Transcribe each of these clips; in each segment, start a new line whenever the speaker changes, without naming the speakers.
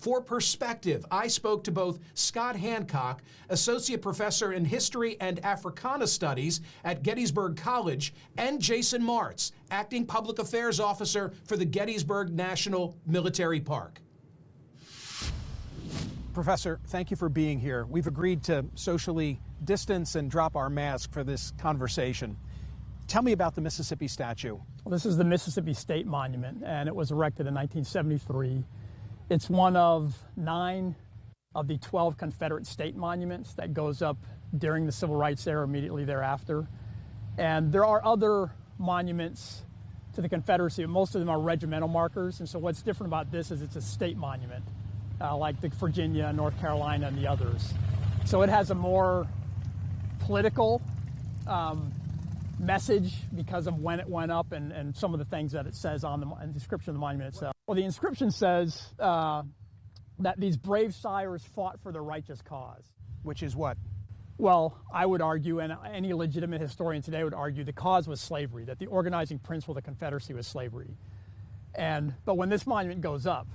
For perspective, I spoke to both Scott Hancock, Associate Professor in History and Africana Studies at Gettysburg College, and Jason Martz, Acting Public Affairs Officer for the Gettysburg National Military Park. Professor, thank you for being here. We've agreed to socially distance and drop our mask for this conversation. Tell me about the Mississippi statue.
Well, this is the Mississippi State Monument, and it was erected in 1973. It's one of 9 of the 12 Confederate state monuments that goes up during the Civil Rights era, immediately thereafter. And there are other monuments to the Confederacy, but most of them are regimental markers. And so what's different about this is it's a state monument, like the Virginia, North Carolina, and the others. So it has a more political message because of when it went up and some of the things that it says on the description of the monument itself. Well, the inscription says that these brave sires fought for the righteous cause.
Which is what?
Well, I would argue, and any legitimate historian today would argue, the cause was slavery, that the organizing principle of the Confederacy was slavery. But when this monument goes up,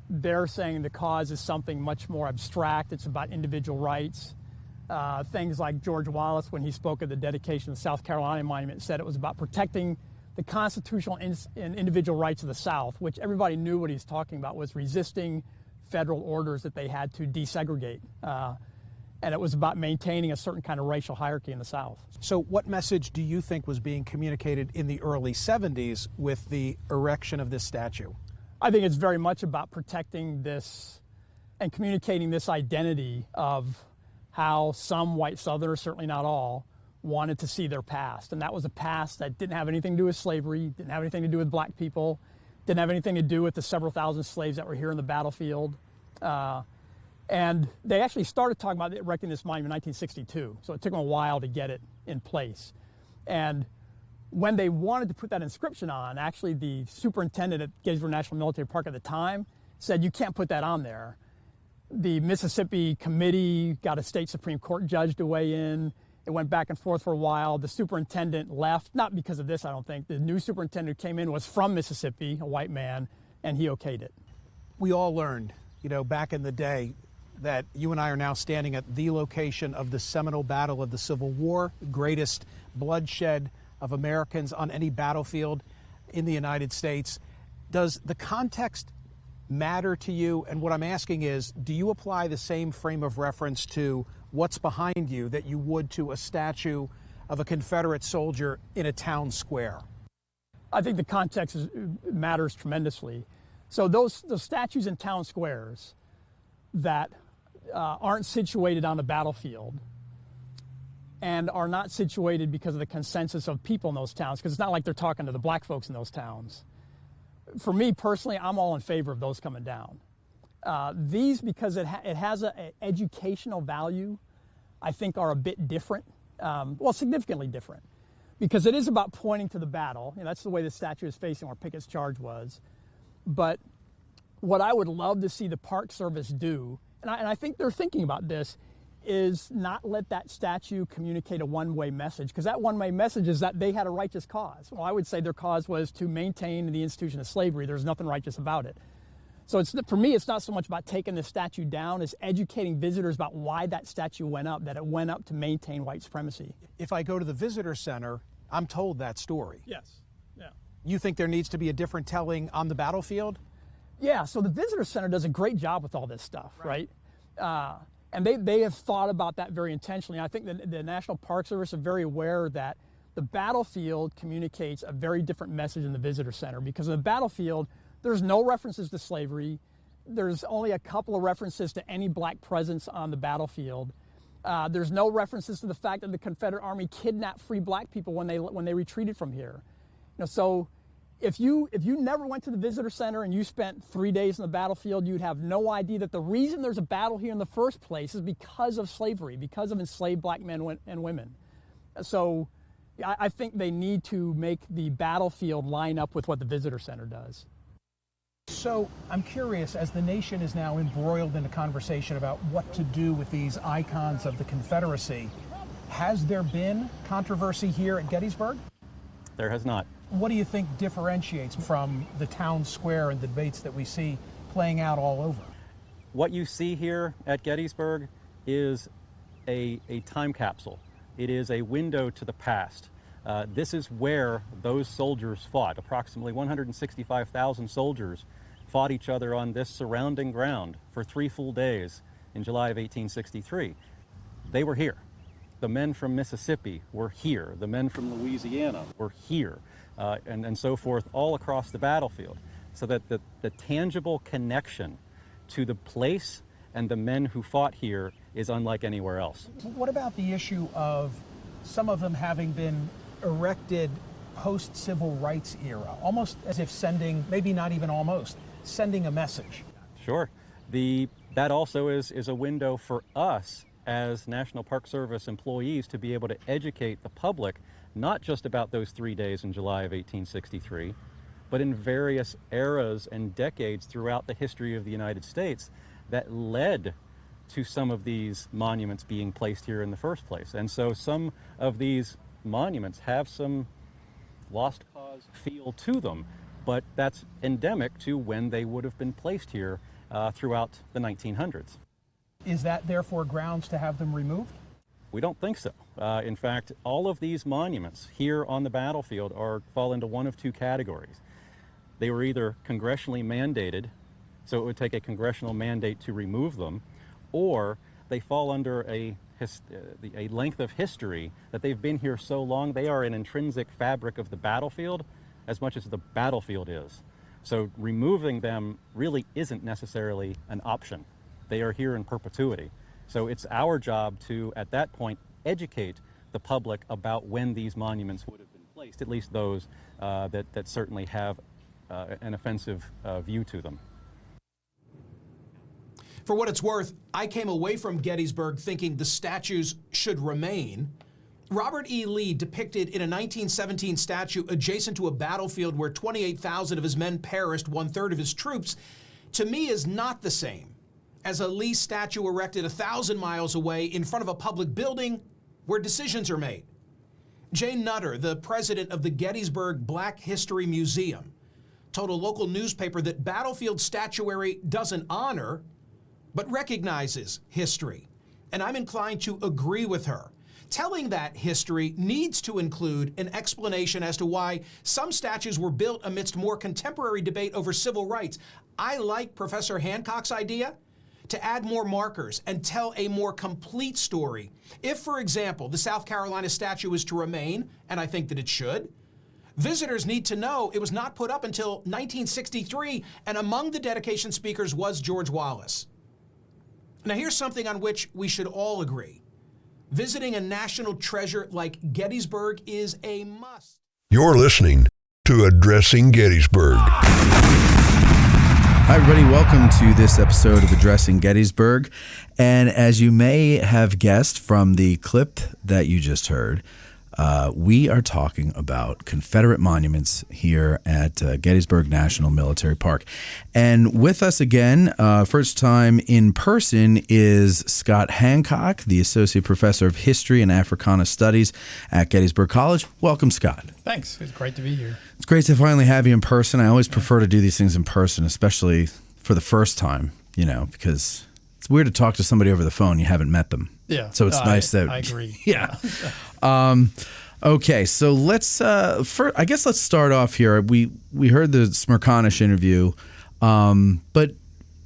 they're saying the cause is something much more abstract. It's about individual rights. Things like George Wallace, when he spoke at the dedication of the South Carolina Monument, said it was about protecting the constitutional and individual rights of the South, which everybody knew what he's talking about was resisting federal orders that they had to desegregate. And it was about maintaining a certain kind of racial hierarchy in the South.
So what message do you think was being communicated in the early 70s with the erection of this statue?
I think it's very much about protecting this and communicating this identity of how some white Southerners, certainly not all, wanted to see their past. And that was a past that didn't have anything to do with slavery, didn't have anything to do with black people, didn't have anything to do with the several thousand slaves that were here in the battlefield. And they actually started talking about erecting this monument in 1962, so it took them a while to get it in place. And when they wanted to put that inscription on, actually the superintendent at Gettysburg National Military Park at the time said, you can't put that on there. The Mississippi committee got a state Supreme Court judge to weigh in. It went back and forth for a while. The superintendent left, not because of this, I don't think. The new superintendent who came in was from Mississippi, a white man, and he okayed it.
We all learned, back in the day that you and I are now standing at the location of the seminal battle of the Civil War, greatest bloodshed of Americans on any battlefield in the United States. Does the context matter to you? And what I'm asking is, do you apply the same frame of reference to what's behind you that you would to a statue of a Confederate soldier in a town square?
I think the context matters tremendously. So those statues in town squares that aren't situated on the battlefield and are not situated because of the consensus of people in those towns, because it's not like they're talking to the black folks in those towns. For me personally, I'm all in favor of those coming down. These, because it has an educational value, I think are a bit different, significantly different, because it is about pointing to the battle. That's the way the statue is facing where Pickett's charge was. But what I would love to see the Park Service do, and I think they're thinking about this, is not let that statue communicate a one-way message, because that one-way message is that they had a righteous cause. Well, I would say their cause was to maintain the institution of slavery. There's nothing righteous about it. So for me, it's not so much about taking the statue down as educating visitors about why that statue went up, that it went up to maintain white supremacy.
If I go to the visitor center, I'm told that story.
Yes, yeah.
You think there needs to be a different telling on the battlefield?
Yeah, so the visitor center does a great job with all this stuff, right? And they have thought about that very intentionally. I think the National Park Service are very aware that the battlefield communicates a very different message in the visitor center, because in the battlefield, there's no references to slavery. There's only a couple of references to any black presence on the battlefield. There's no references to the fact that the Confederate Army kidnapped free black people when they retreated from here. So if you never went to the visitor center and you spent 3 days in the battlefield, you'd have no idea that the reason there's a battle here in the first place is because of slavery, because of enslaved black men and women. So I think they need to make the battlefield line up with what the visitor center does.
So I'm curious, as the nation is now embroiled in a conversation about what to do with these icons of the Confederacy, has there been controversy here at Gettysburg?
There has not.
What do you think differentiates from the town square and the debates that we see playing out all over?
what you see here at Gettysburg is a time capsule. It is a window to the past. This is where those soldiers fought. Approximately 165,000 soldiers fought each other on this surrounding ground for 3 full days in July of 1863. They were here. The men from Mississippi were here. The men from Louisiana were here, and so forth, all across the battlefield. So that the tangible connection to the place and the men who fought here is unlike anywhere else.
What about the issue of some of them having been erected post-civil rights era, almost as if sending, maybe not even almost, sending a message?
Sure. That also is a window for us as National Park Service employees to be able to educate the public, not just about those 3 days in July of 1863, but in various eras and decades throughout the history of the United States that led to some of these monuments being placed here in the first place. And so some of these monuments have some lost cause feel to them, but that's endemic to when they would have been placed here throughout the 1900s.
Is that therefore grounds to have them removed?
We don't think so. In fact, all of these monuments here on the battlefield fall into one of two categories. They were either congressionally mandated, so it would take a congressional mandate to remove them, or they fall under a length of history that they've been here so long they are an intrinsic fabric of the battlefield as much as the battlefield is. So removing them really isn't necessarily an option. They are here in perpetuity. So it's our job to, at that point, educate the public about when these monuments would have been placed, at least those that certainly have an offensive view to them.
For what it's worth, I came away from Gettysburg thinking the statues should remain. Robert E. Lee depicted in a 1917 statue adjacent to a battlefield where 28,000 of his men perished, 1/3 of his troops, to me is not the same as a Lee statue erected 1,000 miles away in front of a public building where decisions are made. Jane Nutter, the president of the Gettysburg Black History Museum, told a local newspaper that battlefield statuary doesn't honor, but recognizes history. And I'm inclined to agree with her. Telling that history needs to include an explanation as to why some statues were built amidst more contemporary debate over civil rights. I like Professor Hancock's idea to add more markers and tell a more complete story. If, for example, the South Carolina statue is to remain, and I think that it should, visitors need to know it was not put up until 1963, and among the dedication speakers was George Wallace. Now here's something on which we should all agree. Visiting a national treasure like Gettysburg is a must.
You're listening to Addressing Gettysburg.
Hi, everybody. Welcome to this episode of Addressing Gettysburg. And as you may have guessed from the clip that you just heard, we are talking about Confederate monuments here at Gettysburg National Military Park. And with us again, first time in person, is Scott Hancock, the Associate Professor of History and Africana Studies at Gettysburg College. Welcome, Scott.
Thanks. It's great to be here.
It's great to finally have you in person. I always prefer to do these things in person, especially for the first time, because it's weird to talk to somebody over the phone. You haven't met them.
Yeah.
So it's nice that
I agree.
Yeah. Okay, so let's let's start off here. We heard the Smerconish interview, but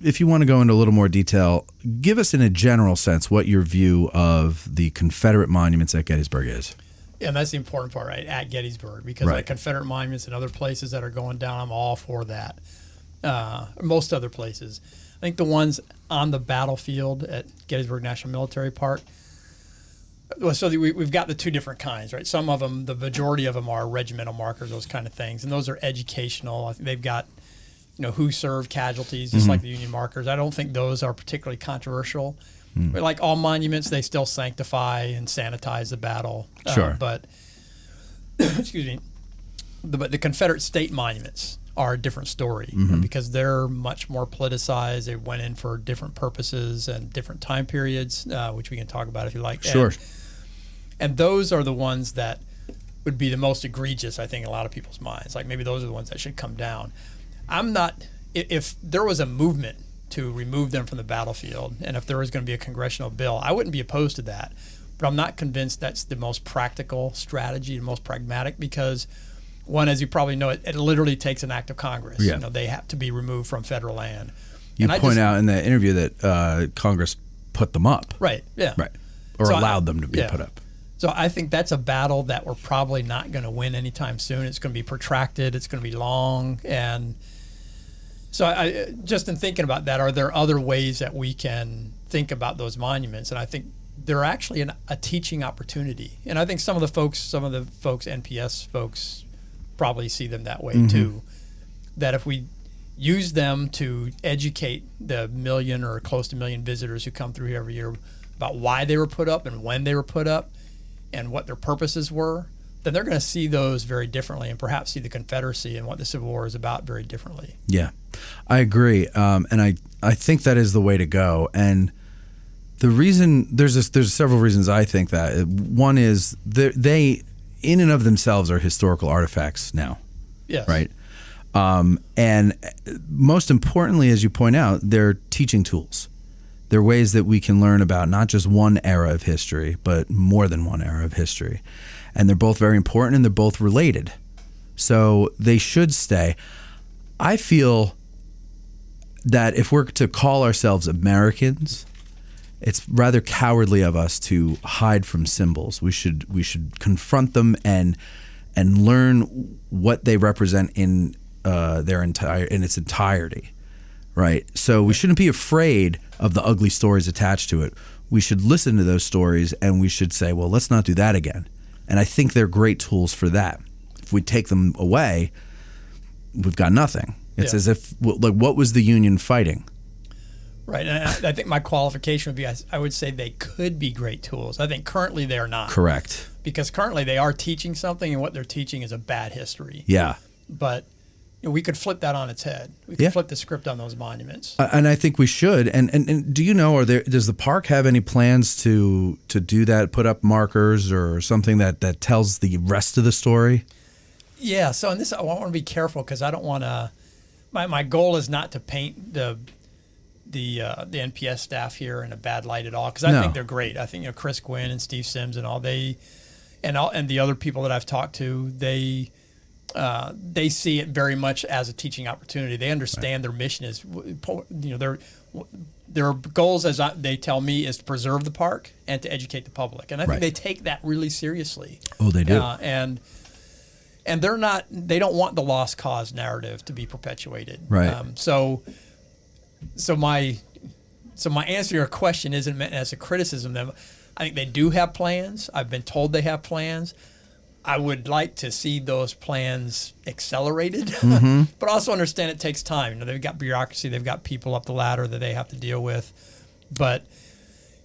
if you want to go into a little more detail, give us in a general sense what your view of the Confederate monuments at Gettysburg is.
Yeah, and that's the important part, right? At Gettysburg, because like Confederate monuments and other places that are going down, I'm all for that. Most other places, I think the ones on the battlefield at Gettysburg National Military Park. Well, so we've got the two different kinds, right? Some of them, the majority of them are regimental markers, those kind of things, and those are educational. I think they've got, who served casualties, just like the Union markers. I don't think those are particularly controversial. But like all monuments, they still sanctify and sanitize the battle.
Sure.
But excuse me, but the Confederate state monuments are a different story because they're much more politicized. They went in for different purposes and different time periods, which we can talk about if you like.
Sure.
And those are the ones that would be the most egregious, I think, in a lot of people's minds. Like maybe those are the ones that should come down. I'm not. If there was a movement to remove them from the battlefield. And if there was going to be a congressional bill, I wouldn't be opposed to that. But I'm not convinced that's the most practical strategy, the most pragmatic, because one, as you probably know, it literally takes an act of Congress.
Yeah.
You know, they have to be removed from federal land.
You point out in the interview that Congress put them up.
Right, yeah.
Right. Or
So
allowed them to be put up.
So I think that's a battle that we're probably not going to win anytime soon. It's going to be protracted. It's going to be long. And so I just in thinking about that, are there other ways that we can think about those monuments? And I think they're actually a teaching opportunity. And I think some of the folks, NPS folks, probably see them that way too. That if we use them to educate the million or close to a million visitors who come through here every year about why they were put up and when they were put up and what their purposes were, then they're going to see those very differently and perhaps see the Confederacy and what the Civil War is about very differently.
Yeah, I agree. And I think that is the way to go. And the reason, there's several reasons I think that. One is they in and of themselves are historical artifacts now.
Yes.
Right? And most importantly, as you point out, they're teaching tools. They're ways that we can learn about not just one era of history, but more than one era of history. And they're both very important and they're both related. So they should stay. I feel that if we're to call ourselves Americans, it's rather cowardly of us to hide from symbols. We should confront them and learn what they represent in its entirety, right? So we shouldn't be afraid of the ugly stories attached to it. We should listen to those stories and we should say, well, let's not do that again. And I think they're great tools for that. If we take them away, we've got nothing. It's as if, like, what was the Union fighting?
Right, and I think my qualification would be I would say they could be great tools. I think currently they are not.
Correct.
Because currently they are teaching something, and what they're teaching is a bad history.
Yeah.
But we could flip that on its head. We could flip the script on those monuments.
And I think we should. And do you know, does the park have any plans to do that, put up markers or something that tells the rest of the story?
Yeah, so in this, I want to be careful because I don't want to, my goal is not to paint the NPS staff here in a bad light at all, because I think they're great. I think Chris Gwynn and Steve Sims and the other people that I've talked to, they see it very much as a teaching opportunity. They understand their mission is, their goals, as they tell me, is to preserve the park and to educate the public, and I think they take that really seriously.
Oh, they do.
And they don't want the lost cause narrative to be perpetuated.
Right.
So my answer to your question isn't meant as a criticism of them. I think they do have plans. I've been told they have plans. I would like to see those plans accelerated, but also understand it takes time. They've got bureaucracy, they've got people up the ladder that they have to deal with. But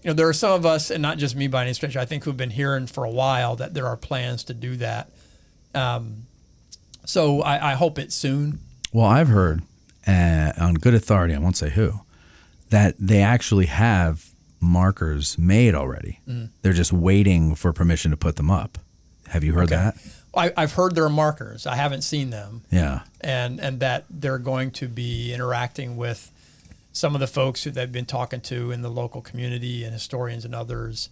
there are some of us, and not just me by any stretch, I think who've been hearing for a while that there are plans to do that. So I hope it's soon.
Well, I've heard on good authority, I won't say who, that they actually have markers made already. They're just waiting for permission to put them up. Have you heard that?
I've heard there are markers. I haven't seen them.
Yeah.
And that they're going to be interacting with some of the folks who they've been talking to in the local community and historians and others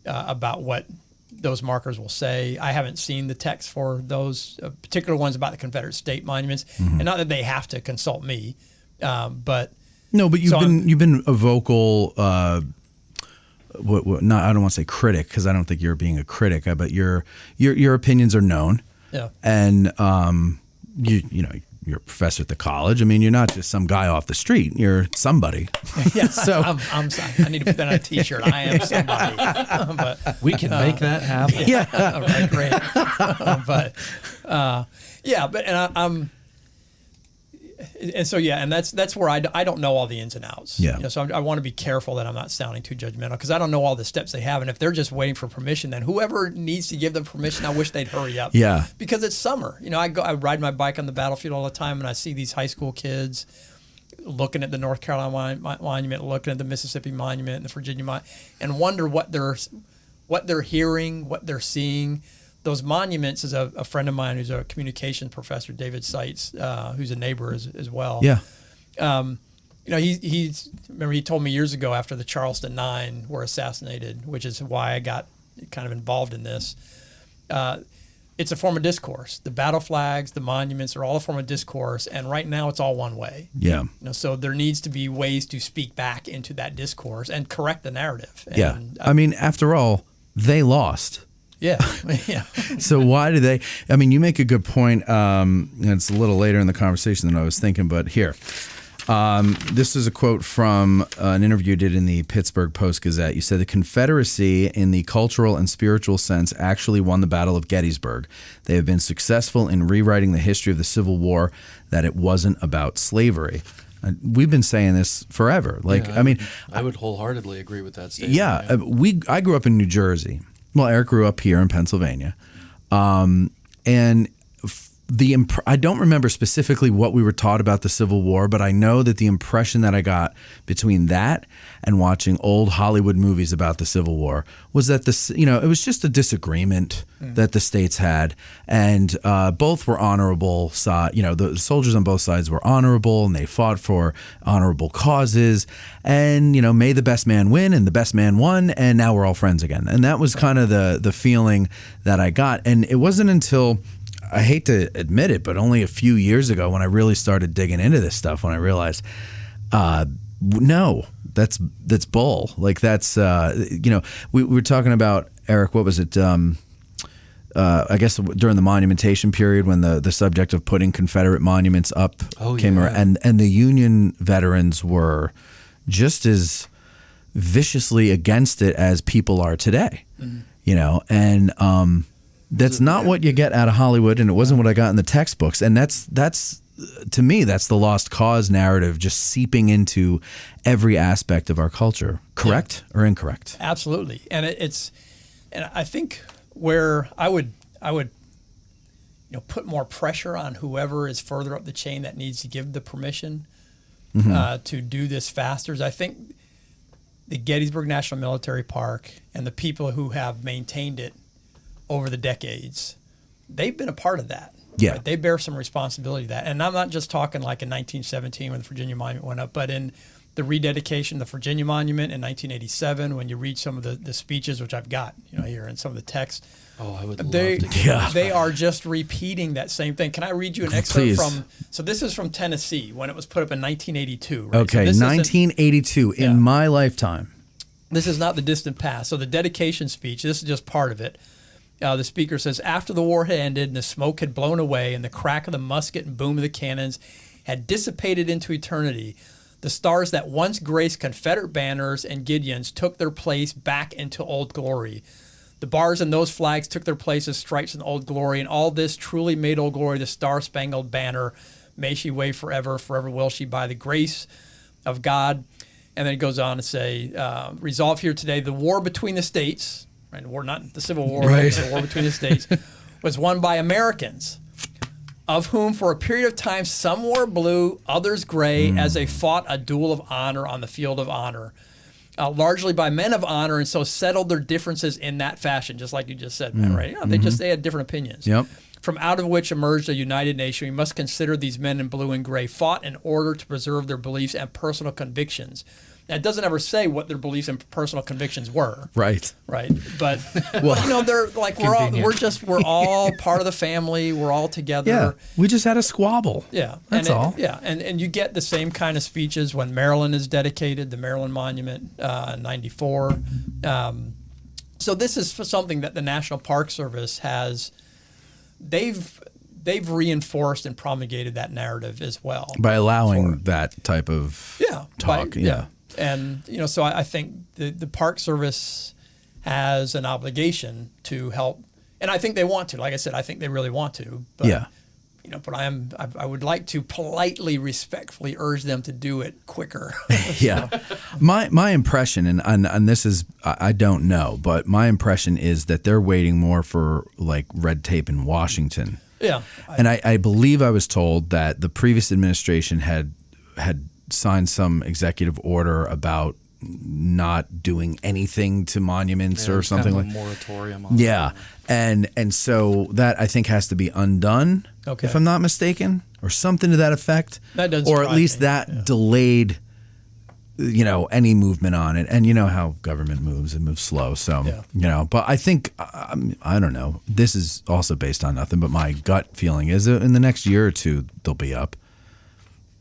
about what those markers will say. I haven't seen the text for those particular ones about the Confederate state monuments, and not that they have to consult me, but
no. But you've been a vocal. Not, I don't want to say critic, because I don't think you're being a critic, but your opinions are known.
Yeah.
And you're a professor at the college. I mean, you're not just some guy off the street. You're somebody.
Yeah. So I'm sorry. I need to put that on a T-shirt. I am somebody. But
we can make that happen.
Yeah. Right. Great. And that's where I don't know all the ins and outs.
Yeah.
So I want to be careful that I'm not sounding too judgmental, because I don't know all the steps they have, and if they're just waiting for permission, then whoever needs to give them permission, I wish they'd hurry up.
Yeah.
Because it's summer. I ride my bike on the battlefield all the time, and I see these high school kids looking at the North Carolina monument, looking at the Mississippi monument, and the Virginia monument, and wonder what they're hearing, what they're seeing. Those monuments, is a friend of mine who's a communications professor, David Seitz, who's a neighbor as well.
Yeah.
remember he told me years ago after the Charleston 9 were assassinated, which is why I got kind of involved in this. It's a form of discourse. The battle flags, the monuments are all a form of discourse, and right now it's all one way.
Yeah.
So there needs to be ways to speak back into that discourse and correct the narrative.
Yeah.
And,
I mean, after all, they lost.
Yeah. Yeah.
So why do they? I mean, you make a good point. And it's a little later in the conversation than I was thinking, but here. This is a quote from an interview you did in the Pittsburgh Post-Gazette. You said the Confederacy, in the cultural and spiritual sense, actually won the Battle of Gettysburg. They have been successful in rewriting the history of the Civil War, that it wasn't about slavery. We've been saying this forever.
I would wholeheartedly agree with that statement.
Yeah, I grew up in New Jersey. Well, Eric grew up here in Pennsylvania, and I don't remember specifically what we were taught about the Civil War, but I know that the impression that I got between that and watching old Hollywood movies about the Civil War was that it was just a disagreement that the states had, and both were honorable. The soldiers on both sides were honorable, and they fought for honorable causes, and may the best man win, and the best man won, and now we're all friends again. And that was kind of the feeling that I got, and it wasn't until, I hate to admit it, but only a few years ago when I really started digging into this stuff, when I realized, no, that's bull. Like that's, we were talking about, Eric, what was it? I guess during the monumentation period when the subject of putting Confederate monuments up came around, and the Union veterans were just as viciously against it as people are today, and that's not what you get out of Hollywood, and it wasn't what I got in the textbooks. And that's to me, that's the lost cause narrative just seeping into every aspect of our culture. Correct or incorrect?
Absolutely. And and I think where I would put more pressure on whoever is further up the chain that needs to give the permission to do this faster is, I think, the Gettysburg National Military Park and the people who have maintained it over the decades, they've been a part of that.
Yeah.
Right? They bear some responsibility to that. And I'm not just talking like in 1917 when the Virginia Monument went up, but in the rededication of the Virginia Monument in 1987, when you read some of the speeches, which I've got here and some of the text.
Oh, I would love to get
They are just repeating that same thing. Can I read you an excerpt from, so this is from Tennessee when it was put up in 1982. Right?
Okay,
so
1982, in my lifetime.
This is not the distant past. So the dedication speech, this is just part of it. The speaker says, after the war had ended and the smoke had blown away and the crack of the musket and boom of the cannons had dissipated into eternity, the stars that once graced Confederate banners and Gideons took their place back into Old Glory. The bars in those flags took their place as stripes in Old Glory, and all this truly made Old Glory the star-spangled banner. May she wave forever, forever will she, by the grace of God. And then it goes on to say, resolve here today, the war between the states, right, war, not the Civil War,
right.
The war between the states, was won by Americans, of whom for a period of time some wore blue, others gray, as they fought a duel of honor on the field of honor, largely by men of honor, and so settled their differences in that fashion, just like you just said, Matt, right? They had different opinions.
Yep.
From out of which emerged a united nation, we must consider these men in blue and gray fought in order to preserve their beliefs and personal convictions. Now, it doesn't ever say what their beliefs and personal convictions were. Right. Right. But they're like we're all part of the family. We're all together.
Yeah. We just had a squabble.
Yeah.
That's all.
And you get the same kind of speeches when Maryland is dedicated, the Maryland Monument in 94. So this is something that the National Park Service has. They've reinforced and promulgated that narrative as well
by allowing that type of talk.
And so I think the Park Service has an obligation to help, and I think they want to. Like I said, I think they really want to. But, but I would like to politely, respectfully urge them to do it quicker.
Yeah, my impression, and this is I don't know, but my impression is that they're waiting more for like red tape in Washington.
Yeah,
and I believe I was told that the previous administration had signed some executive order about not doing anything to monuments or something
kind
like
a moratorium on it.
And so that I think has to be undone, if I'm not mistaken, or something to that effect.
That doesn't
or at least
me.
that delayed any movement on it. And you know how government moves, it moves slow. So, but I think, I don't know, this is also based on nothing, but my gut feeling is that in the next year or two, they'll be up.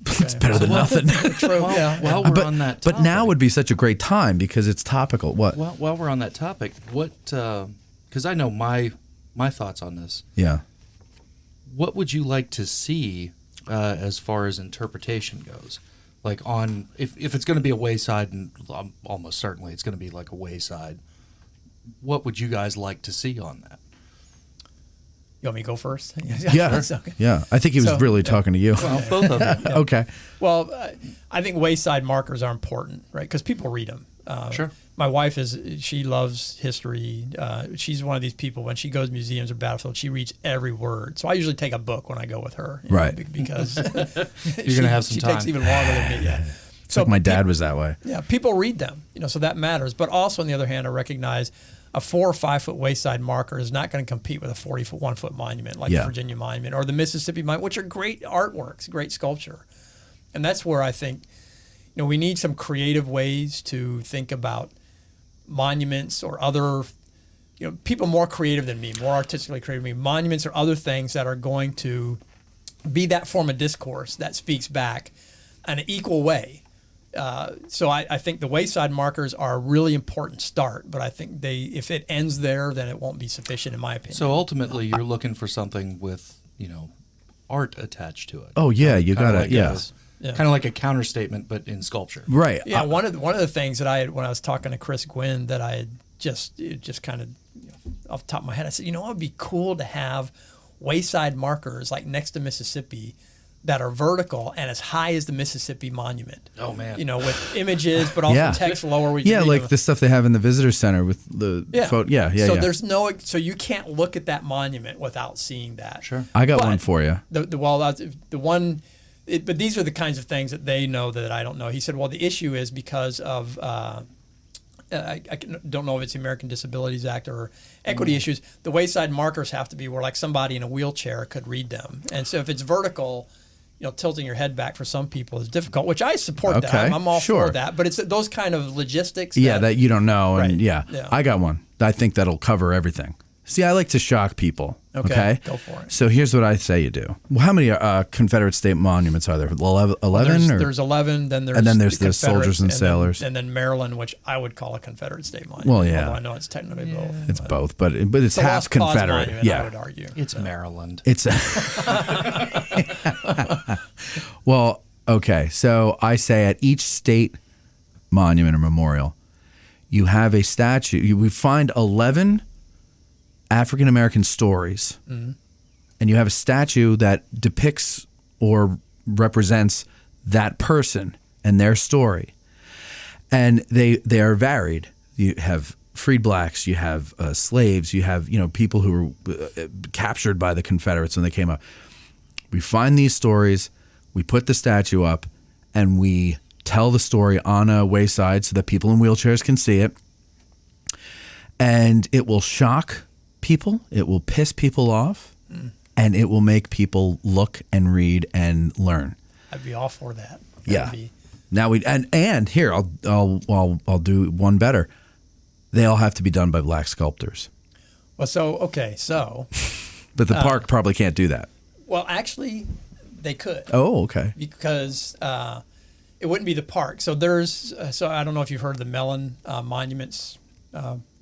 It's better than nothing.
True.
While we're on that topic.
But now would be such a great time because it's topical. What?
Well, while we're on that topic, because I know my thoughts on this.
Yeah.
What would you like to see as far as interpretation goes? Like if it's going to be a wayside, and almost certainly it's going to be like a wayside, what would you guys like to see on that?
You want me to go first?
Yeah.
Okay.
Yeah. I think he was really talking to you.
Well, both of them.
Okay.
Well, I think wayside markers are important, right? Because people read them.
Sure.
My wife she loves history. She's one of these people, when she goes to museums or battlefield, she reads every word. So I usually take a book when I go with her.
Right.
Because
You're going to have some
she
time.
takes even longer than me. Yeah.
So like my dad was that way.
Yeah, people read them, so that matters. But also, on the other hand, I recognize a 4 or 5 foot wayside marker is not going to compete with a 41 foot monument like the Virginia Monument or the Mississippi Monument, which are great artworks, great sculpture. And that's where I think, we need some creative ways to think about monuments or other, people more creative than me, more artistically creative than me, monuments or other things that are going to be that form of discourse that speaks back in an equal way. So I think the wayside markers are a really important start, but I think if it ends there, then it won't be sufficient, in my opinion.
So ultimately, you're looking for something with, art attached to it.
Oh yeah, you gotta,
kind of like a counter statement, but in sculpture.
Right.
Yeah. One of the things that I had when I was talking to Chris Gwynn that I had just kind of off the top of my head, I said, it would be cool to have wayside markers like next to Mississippi that are vertical and as high as the Mississippi Monument.
Oh man!
With images, but also text lower. Where you can read
like
them.
the stuff they have in the visitor center with the photo.
So there's so you can't look at that monument without seeing that.
Sure. I got one for you.
But these are the kinds of things that they know that I don't know. He said, well, the issue is because of I don't know if it's the American Disabilities Act or equity issues. The wayside markers have to be where like somebody in a wheelchair could read them, and so if it's vertical, tilting your head back for some people is difficult, which I support that. I'm all for that. But it's those kind of logistics.
That you don't know.
Right.
And I got one. I think that'll cover everything. See, I like to shock people. Okay.
Go for it.
So here's what I say you do. Well, how many Confederate state monuments are there? 11?
There's 11. Then there's
the soldiers and sailors.
And then Maryland, which I would call a Confederate state monument.
Well, yeah.
Although I know it's technically both.
It's both, but it's half Confederate.
I would argue.
It's Maryland.
It's well, okay. So I say at each state monument or memorial, you have a statue. We find 11 African American stories, and you have a statue that depicts or represents that person and their story, and they are varied. You have freed blacks, you have slaves, you have people who were captured by the Confederates when they came up. We find these stories, we put the statue up, and we tell the story on a wayside so that people in wheelchairs can see it, and it will shock people, it will piss people off, and it will make people look and read and learn.
I'd be all for that.
Now and here I'll do one better. They all have to be done by black sculptors.
Well,
but the park probably can't do that.
Well, actually, they could.
Oh, okay.
Because it wouldn't be the park. So so I don't know if you've heard of the Mellon Monuments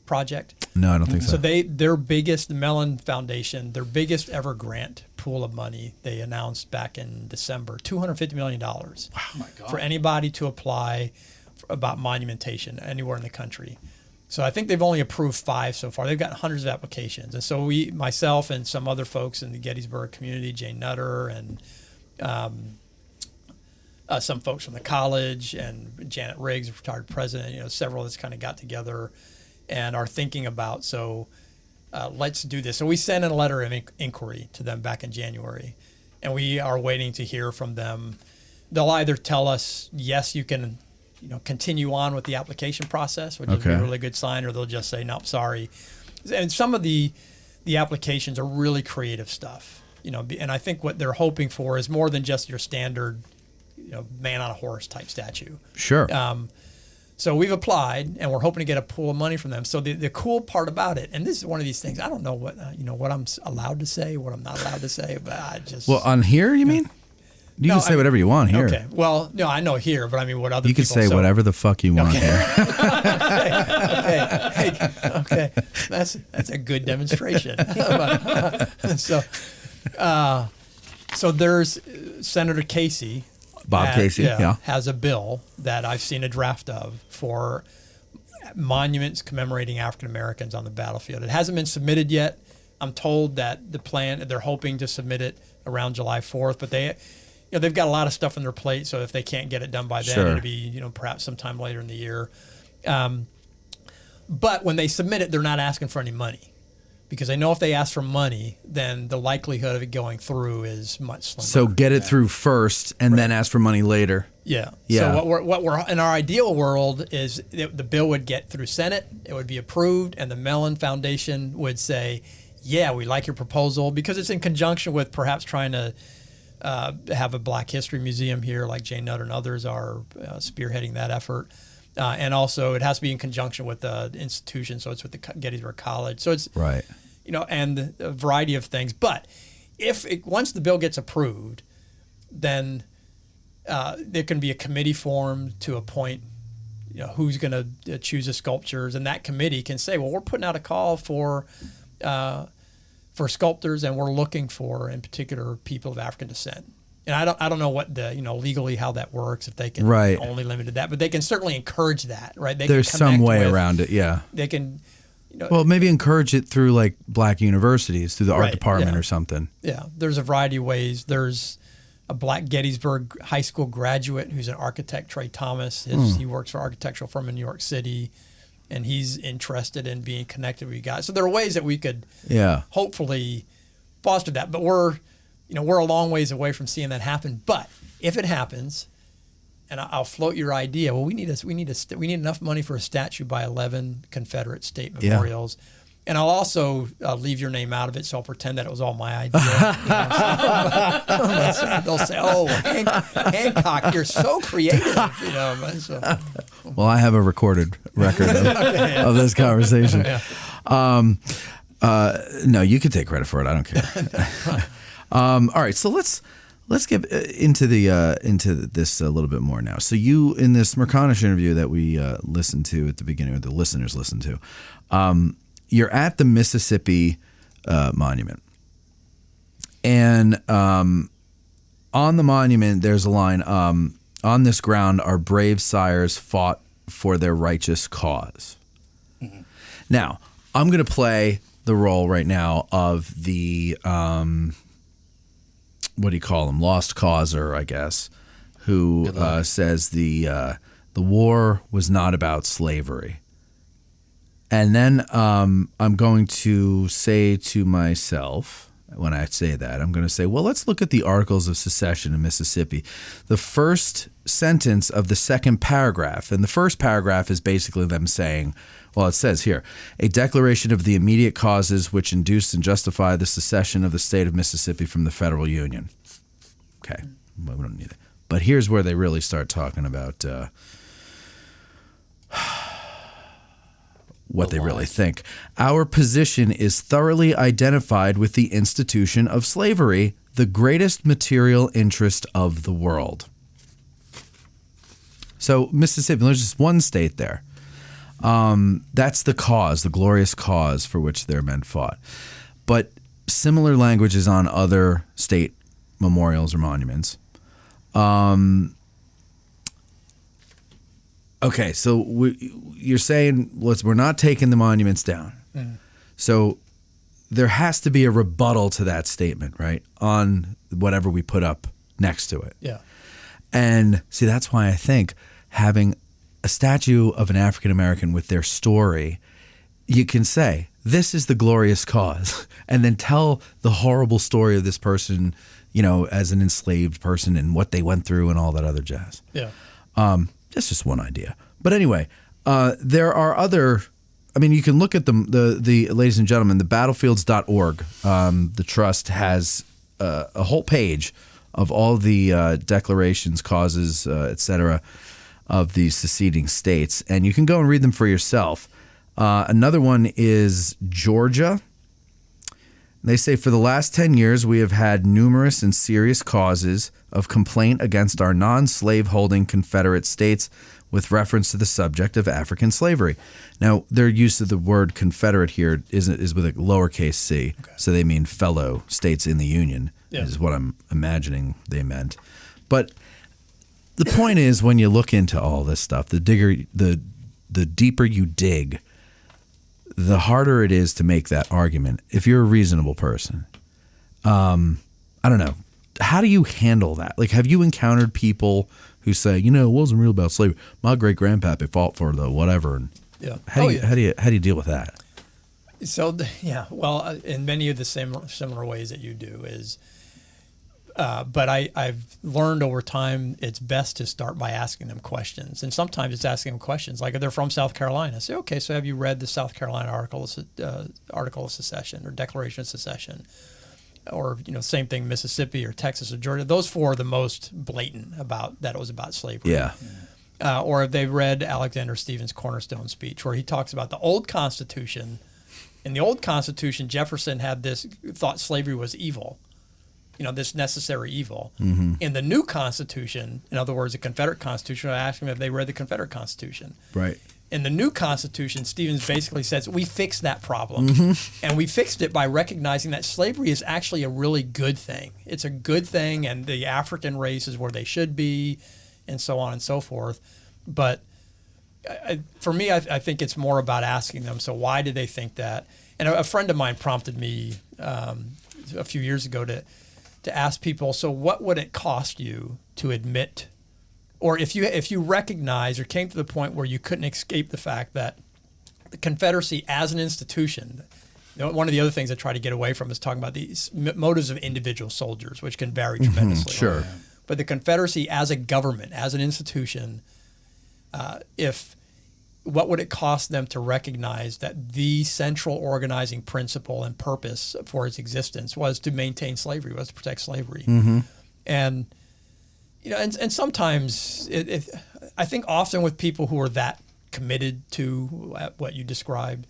project.
No, I don't think so.
So the Mellon Foundation, their biggest ever grant pool of money, they announced back in December, $250 million for anybody to apply about monumentation anywhere in the country. So I think they've only approved 5 so far. They've got hundreds of applications. And so myself and some other folks in the Gettysburg community, Jane Nutter and some folks from the college and Janet Riggs, retired president, several of us kind of got together and are thinking about, let's do this. So we sent in a letter of inquiry to them back in January, and we are waiting to hear from them. They'll either tell us, yes, you can continue on with the application process, which is a really good sign, or they'll just say, nope, sorry. And some of the applications are really creative stuff, and I think what they're hoping for is more than just your standard man on a horse type statue.
Sure.
So we've applied, and we're hoping to get a pool of money from them. So the cool part about it, and this is one of these things, I don't know what what I'm allowed to say, what I'm not allowed to say, but I just
on here, you mean? You can say whatever you want here.
Okay. Well, no, I know here, but I mean what other
you
people.
You can say whatever the fuck you want here.
Okay. That's a good demonstration. So there's Senator Casey.
Bob Casey, yeah.
Has a bill that I've seen a draft of for monuments commemorating African Americans on the battlefield. It hasn't been submitted yet. I'm told that they're hoping to submit it around July 4th, but they've got a lot of stuff on their plate, so if they can't get it done by then,
sure.
It'll be perhaps sometime later in the year. But when they submit it, they're not asking for any money, because I know if they ask for money, then the likelihood of it going through is much slimmer.
So get it through first, and then ask for money later.
Yeah.
Yeah.
So what we're in our ideal world is the bill would get through Senate, it would be approved, and the Mellon Foundation would say, yeah, we like your proposal, because it's in conjunction with perhaps trying to have a Black History Museum here, like Jane Nutter and others are spearheading that effort. And also it has to be in conjunction with the institution, so it's with the Gettysburg College. So it's,
right.
And a variety of things. But once the bill gets approved, then there can be a committee formed to appoint, who's going to choose the sculptures, and that committee can say, well, we're putting out a call for sculptors, and we're looking for, in particular, people of African descent. And I don't know what legally how that works, if they can only limit to that, but they can certainly encourage that, right?
There's some way around it, yeah.
They can,
well, maybe encourage it through like Black universities, through the art department or something.
Yeah, there's a variety of ways. There's a Black Gettysburg High School graduate who's an architect, Trey Thomas. He works for an architectural firm in New York City, and he's interested in being connected with you guys. So there are ways that we could hopefully foster that, but we're a long ways away from seeing that happen. But if it happens, and I'll float your idea, well, we need enough money for a statue by 11 Confederate state memorials. And I'll also leave your name out of it, so I'll pretend that it was all my idea. They'll say, "Oh, Hancock, you're so creative."
Well, I have a recorded record of this conversation. No, you can take credit for it. I don't care. All right, so let's get into this a little bit more now. So you, in this Merconish interview that we listened to at the beginning, or the listeners listened to, you're at the Mississippi Monument, and on the monument there's a line: "On this ground, our brave sires fought for their righteous cause." Mm-hmm. Now, I'm going to play the role right now of the what do you call him? Lost causer, I guess, who says the war was not about slavery. And then I'm going to say to myself, when I say that, I'm going to say, well, let's look at the Articles of Secession in Mississippi. The first sentence of the second paragraph, and the first paragraph is basically them saying, well, it says here, a declaration of the immediate causes which induced and justify the secession of the state of Mississippi from the federal union. Okay, well, we don't need it. But here's where they really start talking about what they really think. Our position is thoroughly identified with the institution of slavery, the greatest material interest of the world. So Mississippi, there's just one state there. That's the cause, the glorious cause for which their men fought. But similar language is on other state memorials or monuments. Okay, so you're saying we're not taking the monuments down. Mm. So there has to be a rebuttal to that statement, right, on whatever we put up next to it.
Yeah.
And see, that's why I think having a statue of an African American with their story, you can say, this is the glorious cause, and then tell the horrible story of this person, as an enslaved person and what they went through and all that other jazz.
Yeah.
That's just one idea. But anyway, there are other, you can look at the ladies and gentlemen, the battlefields.org, the trust has a whole page of all the declarations, causes, etc., of the seceding states. And you can go and read them for yourself. Another one is Georgia. They say, for the last 10 years, we have had numerous and serious causes of complaint against our non-slave holding Confederate states with reference to the subject of African slavery. Now, their use of the word Confederate here is with a lowercase c, so they mean fellow states in the Union, is what I'm imagining they meant. But the point is, when you look into all this stuff, the deeper you dig, the harder it is to make that argument if you're a reasonable person. I don't know. How do you handle that? Like, have you encountered people who say, you know, it wasn't real about slavery. My great-grandpappy fought for the whatever. And
Yeah.
how do you deal with that?
So, well, in many of the similar ways that you do is, but I've learned over time it's best to start by asking them questions. And sometimes it's asking them questions. Like if they're from South Carolina, say, okay, so have you read the South Carolina Article of Secession or Declaration of Secession? Or, you know, same thing, Mississippi or Texas or Georgia. Those four are the most blatant about that it was about slavery.
Yeah.
Or if they read Alexander Stephens' Cornerstone speech, where he talks about the old Constitution. In the old Constitution, Jefferson thought slavery was evil, you know, this necessary evil. Mm-hmm. In the new Constitution, in other words, the Confederate Constitution, I asked them if they read the Confederate Constitution.
Right.
In the new Constitution, Stephens basically says we fixed that problem. And we fixed it by recognizing that slavery is actually a really good thing. It's a good thing, and the African race is where they should be, and so on and so forth. But for me, I think it's more about asking them, so why did they think that? And a friend of mine prompted me a few years ago to ask people, so what would it cost you to admit, or if you recognize or came to the point where you couldn't escape the fact that the Confederacy as an institution, you know, one of the other things I try to get away from is talking about these motives of individual soldiers, which can vary tremendously.
Sure.
But the Confederacy as a government, as an institution, what would it cost them to recognize that the central organizing principle and purpose for its existence was to maintain slavery, was to protect slavery? Mm-hmm. And you know, and sometimes I think often with people who are that committed to what you described,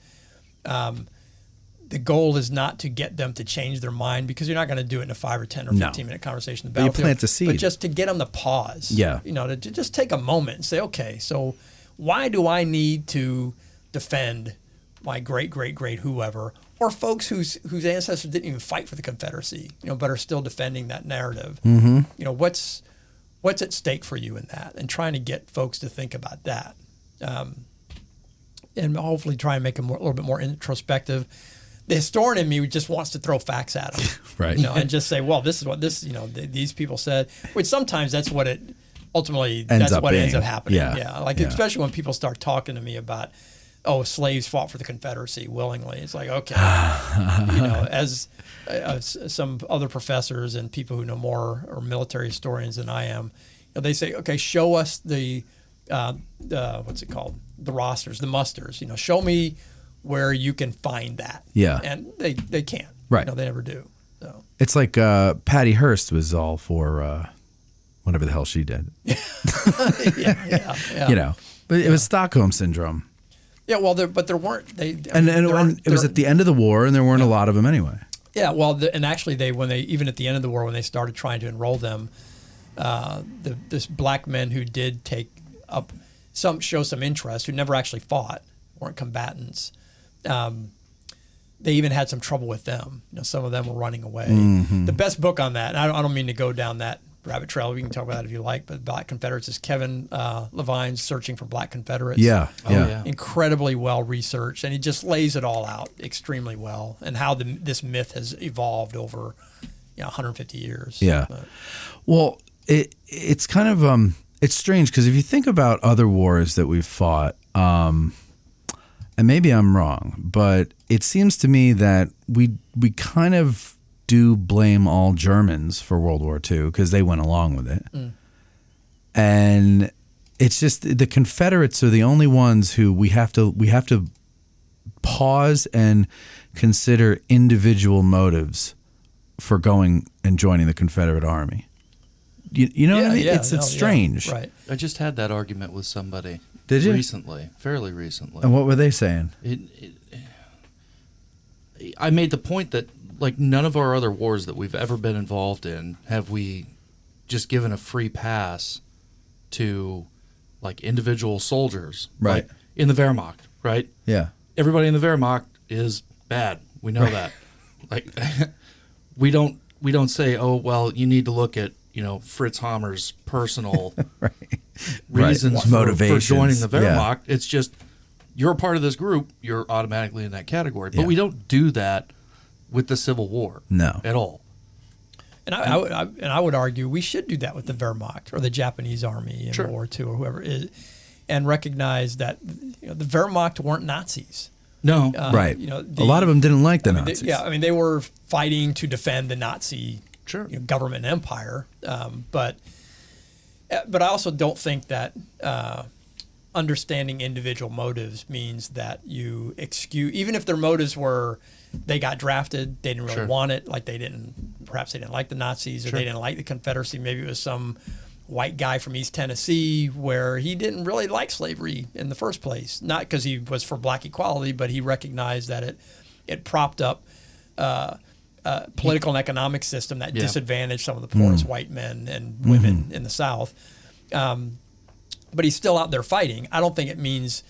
the goal is not to get them to change their mind, because you're not going to do it in a 5 or 10 or 15-minute conversation.
But you plant the seed.
But just to get them to pause.
Yeah.
You know, to just take a moment and say, okay, so why do I need to defend my great whoever, or folks whose ancestors didn't even fight for the Confederacy, you know, but are still defending that narrative? Mm-hmm. You know, what's at stake for you in that, and trying to get folks to think about that, and hopefully try and make them a little bit more introspective. The historian in me just wants to throw facts at them,
right?
You know, and just say, well, this is what these people said, which sometimes that's what it ultimately ends up happening. Yeah. Like especially when people start talking to me about, oh, slaves fought for the Confederacy willingly. It's like, okay, you know, as some other professors and people who know more, or military historians than I am, you know, they say, okay, show us the what's it called? The rosters, the musters. You know, show me where you can find that. Yeah. And they can't.
Right.
You know, they never do. So
it's like Patty Hearst was all for whatever the hell she did.
yeah.
You know, but it was Stockholm syndrome.
Yeah, well, there weren't.
And it was at the end of the war, and there weren't a lot of them anyway.
Yeah, well, and actually, even at the end of the war, when they started trying to enroll them, this black men who did take up show some interest, who never actually fought, weren't combatants. They even had some trouble with them. You know, some of them were running away. Mm-hmm. The best book on that, and I don't mean to go down that rabbit trail. We can talk about that if you like. But Black Confederates is Kevin Levine's Searching for Black Confederates.
Yeah.
Incredibly well researched, and he just lays it all out extremely well, and how this myth has evolved over 150 years.
Yeah. Well, it's kind of it's strange, because if you think about other wars that we've fought, and maybe I'm wrong, but it seems to me that we kind of do blame all Germans for World War II, because they went along with it. Mm. And it's just the Confederates are the only ones who we have to pause and consider individual motives for going and joining the Confederate Army. You know what I mean?
Yeah,
It's
no,
strange.
Yeah, right.
I just had that argument with somebody.
Did you?
Recently, fairly recently.
And what were they saying?
I made the point that, like, none of our other wars that we've ever been involved in have we just given a free pass to, like, individual soldiers.
Right.
Like, in the Wehrmacht, right?
Yeah.
Everybody in the Wehrmacht is bad. We know that. Like, we don't say, oh, well, you need to look at, Fritz Hammer's personal reasons for
motivations.
joining the
Yeah.
Wehrmacht. It's just, you're a part of this group, you're automatically in that category. But
Yeah.
we don't do that with the Civil War.
No.
At all.
And I would argue we should do that with the Wehrmacht or the Japanese army in
Sure.
World War II or whoever, and recognize that the Wehrmacht weren't Nazis.
No.
Right.
A
a lot of them didn't like the Nazis.
They were fighting to defend the Nazi
Sure.
government and empire. But I also don't think that understanding individual motives means that you excuse, even if their motives were they got drafted, they didn't really
Sure.
want it, like perhaps they didn't like the Nazis or
Sure.
they didn't like the Confederacy. Maybe it was some white guy from East Tennessee where he didn't really like slavery in the first place, not because he was for black equality, but he recognized that it propped up political and economic system that disadvantaged some of the poorest white men and women in the South. But he's still out there fighting. I don't think it means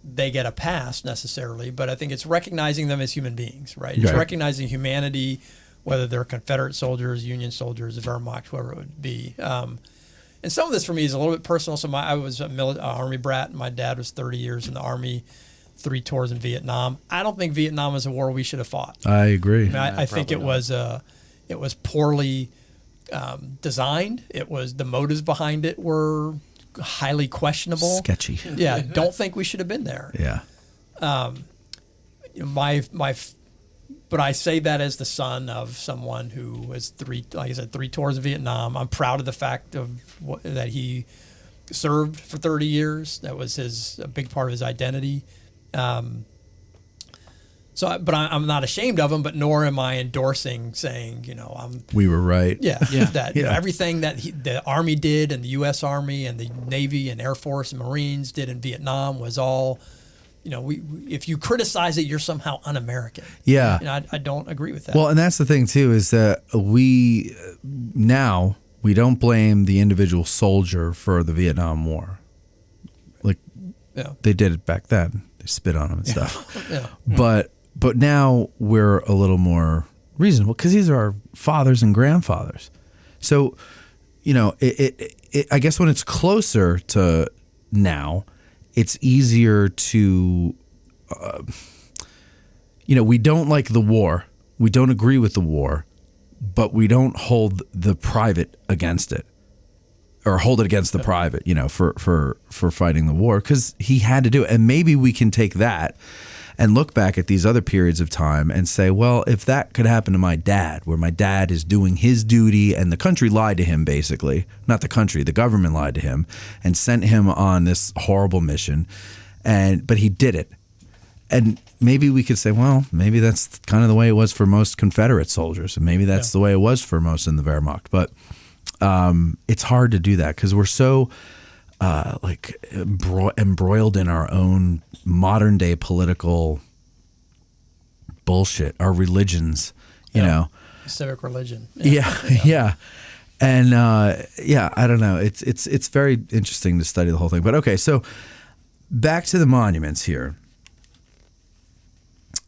they get a pass necessarily, but I think it's recognizing them as human beings, right? It's recognizing humanity, whether they're Confederate soldiers, Union soldiers, the Wehrmacht, whoever it would be. And some of this for me is a little bit personal. So I was a Army brat. My dad was 30 years in the Army, 3 tours in Vietnam. I don't think Vietnam is a war we should have fought.
I agree.
I think it was poorly designed. The motives behind it were highly questionable.
Sketchy.
Yeah, don't think we should have been there.
Yeah.
But I say that as the son of someone who was 3 tours of Vietnam. I'm proud of the fact that he served for 30 years. That was a big part of his identity. But I'm not ashamed of him, but nor am I endorsing saying,
We were right.
Everything that the Army did and the U.S. Army and the Navy and Air Force and Marines did in Vietnam was all, if you criticize it, you're somehow un-American.
Yeah.
And I don't agree with that.
Well, and that's the thing too, is that we don't blame the individual soldier for the Vietnam War. Like they did it back then. They spit on him and stuff.
Yeah.
But now we're a little more reasonable because these are our fathers and grandfathers. So, I guess when it's closer to now, it's easier to, we don't like the war. We don't agree with the war, but we don't hold the private against it or hold it against the private, for fighting the war because he had to do it. And maybe we can take that and look back at these other periods of time and say, well, if that could happen to my dad, where my dad is doing his duty and the country lied to him, basically, not the country, the government lied to him and sent him on this horrible mission. But he did it. And maybe we could say, well, maybe that's kind of the way it was for most Confederate soldiers. And maybe that's the way it was for most in the Wehrmacht. But it's hard to do that because we're so embroiled in our own modern day political bullshit, our religions, you know,
civic religion.
Yeah. And I don't know. It's very interesting to study the whole thing. But okay, so back to the monuments here.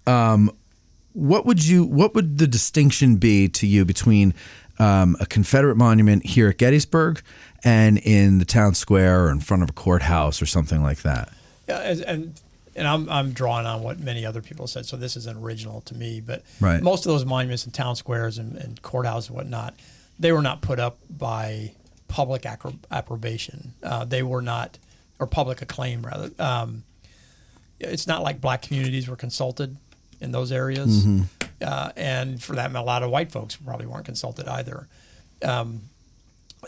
What would the distinction be to you between a Confederate monument here at Gettysburg and in the town square or in front of a courthouse or something like that?
Yeah, and I'm drawing on what many other people said, so this isn't original to me. But
right.
Most of those monuments in town squares and courthouses and whatnot, they were not put up by public approbation. They were not, or public acclaim rather. It's not like black communities were consulted in those areas, and for that, a lot of white folks probably weren't consulted either.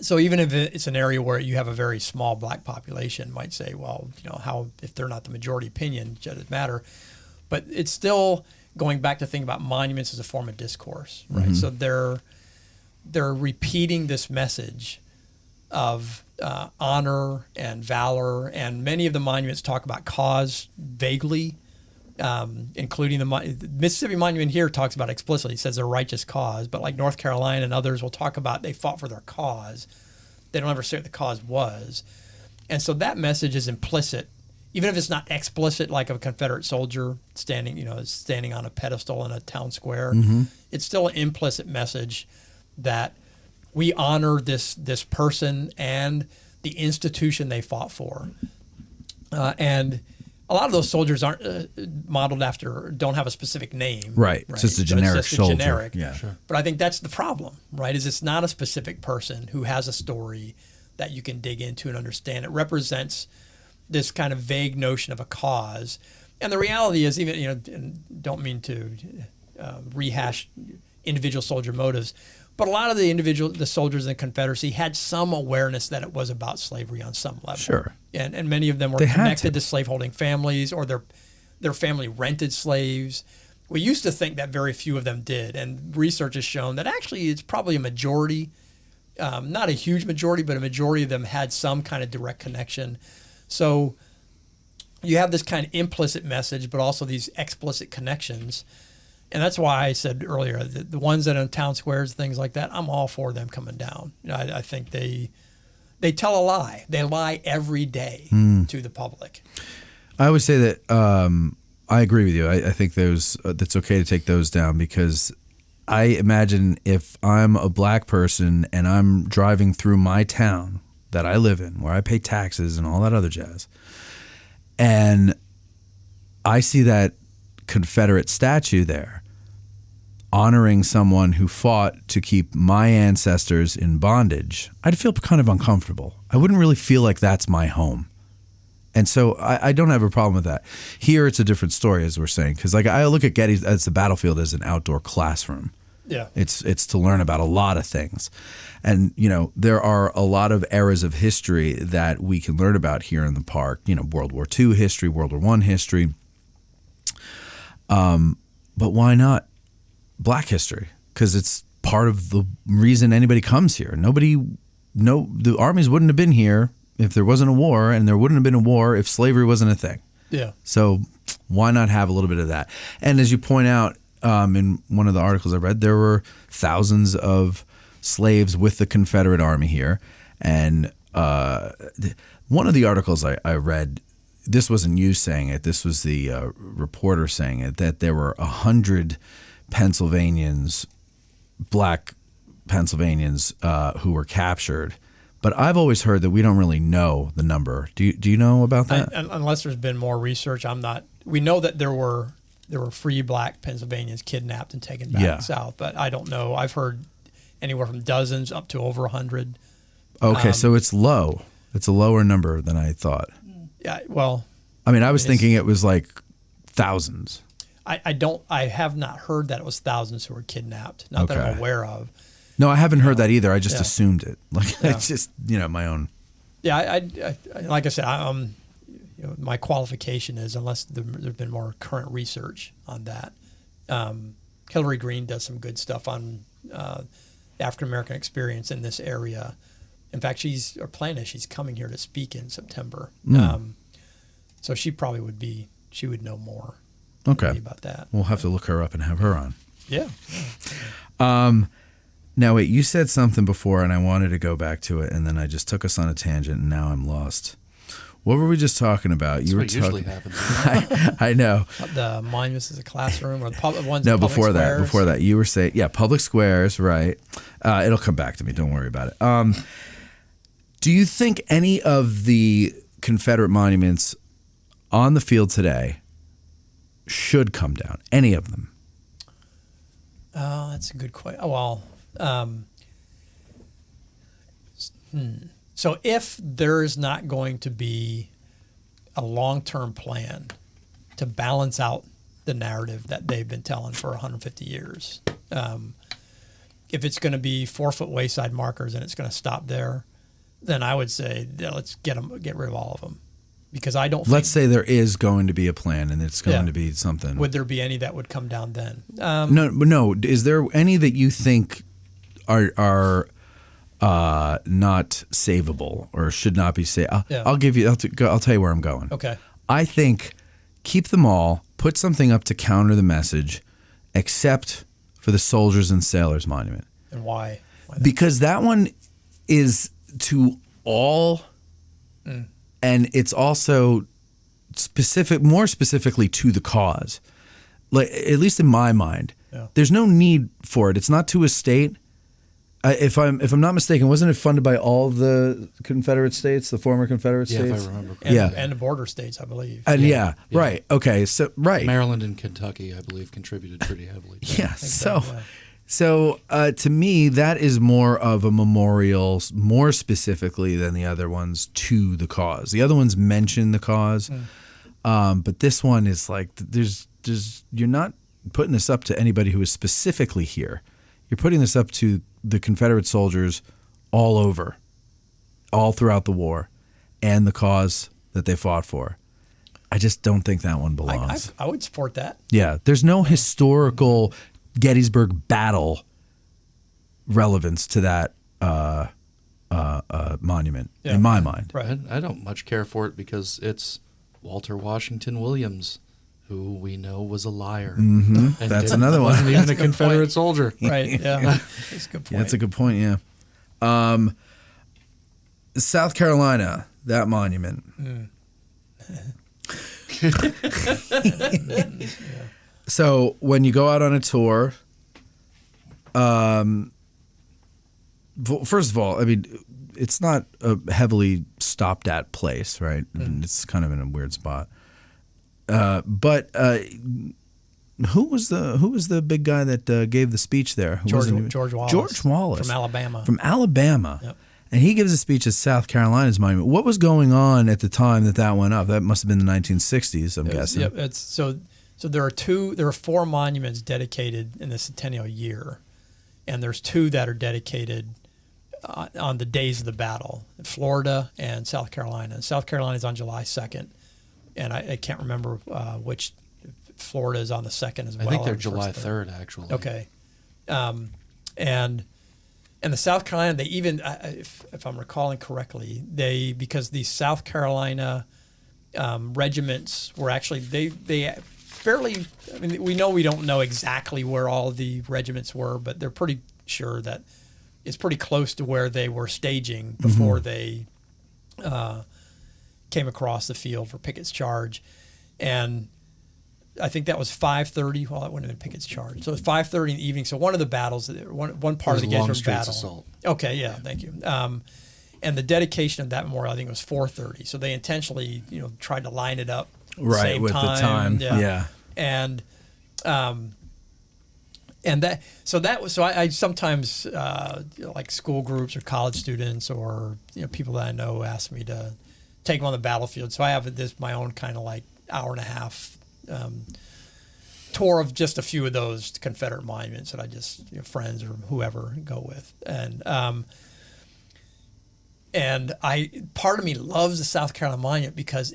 So even if it's an area where you have a very small black population, might say, well, how if they're not the majority opinion, it doesn't matter. But it's still going back to think about monuments as a form of discourse, right? So they're repeating this message of honor and valor, and many of the monuments talk about cause vaguely, including the Mississippi monument here talks about explicitly. It says a righteous cause, but like North Carolina and others will talk about they fought for their cause. They don't ever say what the cause was. And so that message is implicit, even if it's not explicit, like a Confederate soldier standing on a pedestal in a town square. It's still an implicit message that we honor this person and the institution they fought for. And a lot of those soldiers aren't modeled after, don't have a specific name.
Right. It's just a generic soldier.
Yeah. Sure. But I think that's the problem, right? Is it's not a specific person who has a story that you can dig into and understand. It represents this kind of vague notion of a cause. And the reality is, even, and don't mean to rehash individual soldier motives, but a lot of the soldiers in the Confederacy had some awareness that it was about slavery on some level.
Sure.
And many of them were connected to slaveholding families, or their family rented slaves. We used to think that very few of them did, and research has shown that actually it's probably a majority, not a huge majority, but a majority of them had some kind of direct connection. So you have this kind of implicit message, but also these explicit connections. And that's why I said earlier, the ones that are in town squares, things like that, I'm all for them coming down. I think they tell a lie. They lie every day to the public.
I always say that I agree with you. I think that's okay to take those down, because I imagine if I'm a black person and I'm driving through my town that I live in, where I pay taxes and all that other jazz, and I see that Confederate statue there honoring someone who fought to keep my ancestors in bondage, I'd feel kind of uncomfortable. I wouldn't really feel like that's my home. And so I don't have a problem with that. Here it's a different story, as we're saying, because like I look at Gettysburg as the battlefield as an outdoor classroom.
Yeah.
It's to learn about a lot of things. And, there are a lot of eras of history that we can learn about here in the park, World War II history, World War I history. But why not black history? Because it's part of the reason anybody comes here. The armies wouldn't have been here if there wasn't a war, and there wouldn't have been a war if slavery wasn't a thing.
Yeah.
So why not have a little bit of that? And as you point out, in one of the articles I read, there were thousands of slaves with the Confederate Army here. And one of the articles I read, this wasn't you saying it, this was the reporter saying it, that there were 100 Pennsylvanians, black Pennsylvanians, who were captured. But I've always heard that we don't really know the number. Do you know about that?
Unless there's been more research, I'm not. We know that there were free black Pennsylvanians kidnapped and taken back south, but I don't know. I've heard anywhere from dozens up to over 100.
Okay, so it's low. It's a lower number than I thought.
Yeah, well,
I mean, I was thinking it was like thousands.
I have not heard that it was thousands who were kidnapped. Not that I'm aware of.
No, I haven't heard that either. I just assumed it. It's just, my own.
Yeah, I like I said, my qualification is, unless there's been more current research on that. Hillary Green does some good stuff on the African American experience in this area. In fact, she's coming here to speak in September. So she probably would know more about that.
We'll have to look her up and have her on.
Yeah.
Now, wait, you said something before, and I wanted to go back to it, and then I just took us on a tangent, and now I'm lost. What were we just talking about?
That's what usually happens.
I know.
The monuments as a classroom, or the public ones.
No,
in public
before
squares.
that, you were saying, public squares, right? It'll come back to me. Don't worry about it. Do you think any of the Confederate monuments on the field today should come down? Any of them?
Oh, that's a good question. Well, so if there's not going to be a long-term plan to balance out the narrative that they've been telling for 150 years, if it's going to be 4-foot wayside markers and it's going to stop there, then I would say let's get rid of all of them, because I don't.
Let's say there is going to be a plan and it's going to be something.
Would there be any that would come down then?
No. Is there any that you think are not savable or should not be saved.
Yeah.
I'll tell you where I'm going.
Okay.
I think keep them all, put something up to counter the message, except for the Soldiers and Sailors Monument.
And why?
Because that one is to all, and it's also more specifically to the cause. Like, at least in my mind, there's no need for it. It's not to a state. If I'm not mistaken, wasn't it funded by all the Confederate states, the former Confederate states?
Yeah, if I remember correctly.
And the border states, I believe.
And right. Okay. So right.
Maryland and Kentucky, I believe, contributed pretty heavily.
Yeah. So to me, that is more of a memorial, more specifically than the other ones, to the cause. The other ones mention the cause, but this one is like you're not putting this up to anybody who is specifically here. You're putting this up to the Confederate soldiers all over, all throughout the war, and the cause that they fought for. I just don't think that one belongs.
I would support that.
Yeah, there's no historical Gettysburg battle relevance to that monument in my mind.
Right.
I don't much care for it because it's Walter Washington Williams, who we know was a liar.
Mm-hmm. That's another one.
Wasn't even a Confederate soldier.
Right. Yeah. That's a good point.
Yeah, that's a good point. Yeah. South Carolina, that monument. So when you go out on a tour, first of all, I mean, it's not a heavily stopped at place, right? It's kind of in a weird spot. But who was the big guy that gave the speech there?
George Wallace.
George Wallace
From Alabama.
From Alabama.
Yep.
And he gives a speech at South Carolina's monument. What was going on at the time that went up? That must have been the 1960s, I'm guessing.
Yep. So there are 4 monuments dedicated in the centennial year, and there's 2 that are dedicated on the days of the battle: Florida and South Carolina. South Carolina is on July 2nd, and I can't remember which. Florida is on the 2nd as well.
I think they're July 3rd, actually.
Okay, and the South Carolina, they even, if I'm recalling correctly, because the South Carolina regiments were actually they fairly. I mean, we don't know exactly where all the regiments were, but they're pretty sure that it's pretty close to where they were staging before they came across the field for Pickett's charge, and I think that was 5:30. Well, that wouldn't have been Pickett's charge. So it was 5:30 in the evening. So one of the battles, one part of the Gettysburg battle.
Assault.
Okay, yeah, thank you. And the dedication of that memorial, I think, was 4:30. So they intentionally, tried to line it up
right
same
with
time.
the time. Yeah.
And I sometimes like school groups or college students or people that I know ask me to take them on the battlefield. So I have my own kind of like hour and a half tour of just a few of those Confederate monuments that I just friends or whoever go with, and part of me loves the South Carolina monument because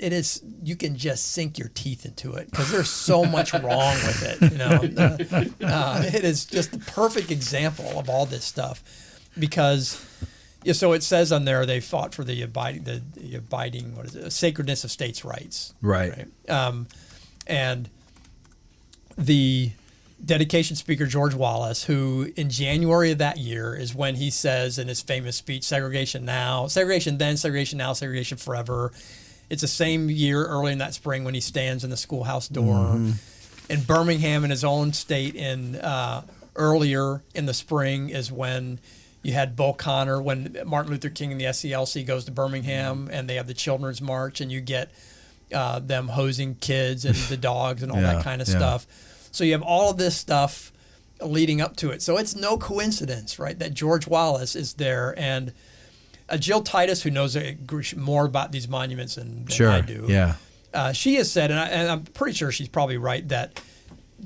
you can just sink your teeth into it because there's so much wrong with it. It is just the perfect example of all this stuff because. Yeah, so it says on there they fought for the abiding sacredness of states' rights.
Right.
And the dedication speaker, George Wallace, who in January of that year is when he says in his famous speech, segregation now, segregation then, segregation now, segregation forever. It's the same year early in that spring when he stands in the schoolhouse door. In Birmingham, in his own state, earlier in the spring is when you had Bull Connor, when Martin Luther King and the SCLC goes to Birmingham and they have the Children's March and you get them hosing kids and the dogs and all that kind of stuff. So you have all of this stuff leading up to it. So it's no coincidence, right, that George Wallace is there. And Jill Titus, who knows more about these monuments than I do, she has said, and I'm pretty sure she's probably right, that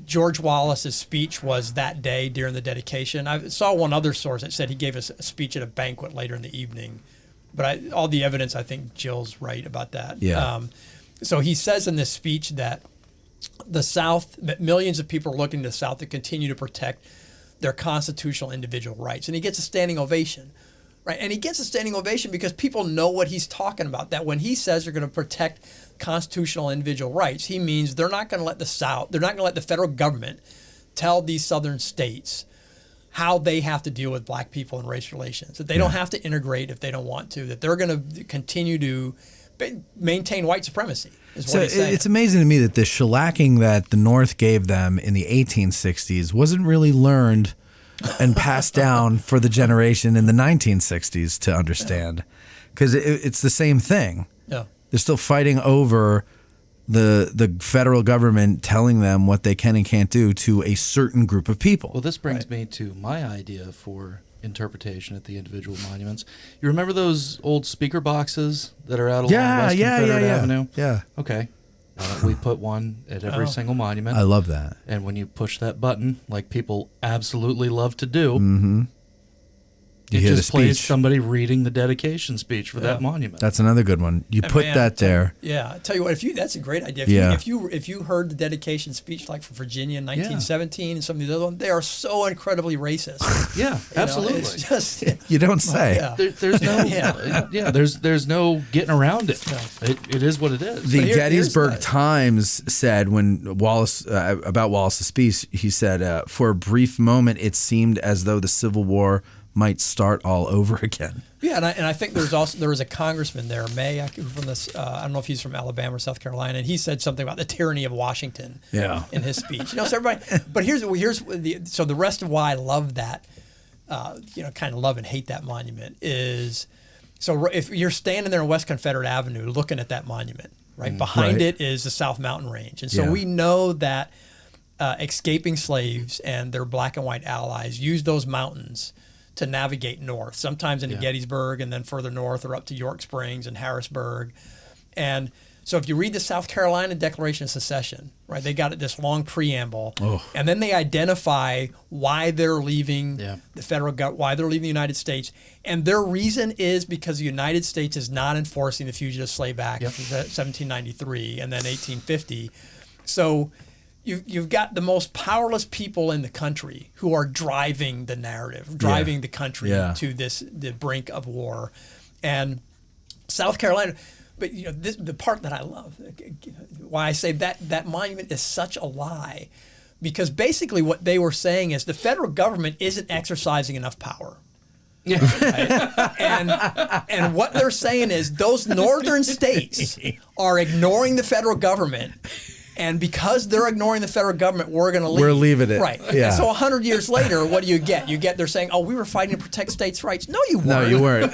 George Wallace's speech was that day during the dedication. I saw one other source that said he gave us a speech at a banquet later in the evening. But all the evidence, I think Jill's right about that.
Yeah.
So he says in this speech that the South, that millions of people are looking to the South to continue to protect their constitutional individual rights. And he gets a standing ovation, Right, and he gets a standing ovation because people know what he's talking about. That when he says they're going to protect constitutional individual rights, he means they're not going to let they're not going to let the federal government tell these southern states how they have to deal with black people and race relations. That they don't have to integrate if they don't want to. That they're going to continue to maintain white supremacy. Is what he's saying.
It's amazing to me that the shellacking that the North gave them in the 1860s wasn't really learned and passed down for the generation in the 1960s to understand, because it's the same thing.
Yeah,
they're still fighting over the federal government telling them what they can and can't do to a certain group of people.
Well, this brings me to my idea for interpretation at the individual monuments. You remember those old speaker boxes that are out along West Confederate Avenue?
Yeah.
Okay. We put one at every single monument.
I love that.
And when you push that button, like people absolutely love to do,
You
it
hear
just
the
plays
speech.
somebody reading the dedication speech for that monument.
That's another good one. You
And
put
man,
that there.
Yeah, I tell you what, that's a great idea. If you heard the dedication speech like from Virginia in 1917 and some of the other ones, they are so incredibly racist.
Yeah, absolutely.
It's just
You don't say.
yeah.
There's no there's no getting around it. It is what it is.
The
But
Gettysburg
here's the-
Times said when Wallace about Wallace's speech, he said, "For a brief moment, it seemed as though the Civil War might start all over again."
Yeah, and I think there was a congressman there, May, from this. I don't know if he's from Alabama or South Carolina, and he said something about the tyranny of Washington.
Yeah.
In his speech, so everybody. But here's the rest of why I love that, kind of love and hate that monument is, so if you're standing there on West Confederate Avenue looking at that monument, right behind
Right.
it is the South Mountain Range, and so
Yeah.
we know that escaping slaves and their black and white allies used those mountains to navigate north, sometimes into Gettysburg and then further north or up to York Springs and Harrisburg. And so if you read the South Carolina Declaration of Secession, right, they got this long preamble, and then they identify why they're leaving the federal government, why they're leaving the United States. And their reason is because the United States is not enforcing the Fugitive Slave Act of 1793 and then 1850. So you've got the most powerless people in the country who are driving the narrative, driving the country to the brink of war. And South Carolina, but the part that I love, why I say that monument is such a lie, because basically what they were saying is the federal government isn't exercising enough power. Right? And what they're saying is those northern states are ignoring the federal government. And because they're ignoring the federal government, we're going to leave.
We're leaving it.
Right.
Yeah.
And so 100 years later, what do you get? They're saying, oh, we were fighting to protect states' rights. No, you weren't.
No, you weren't.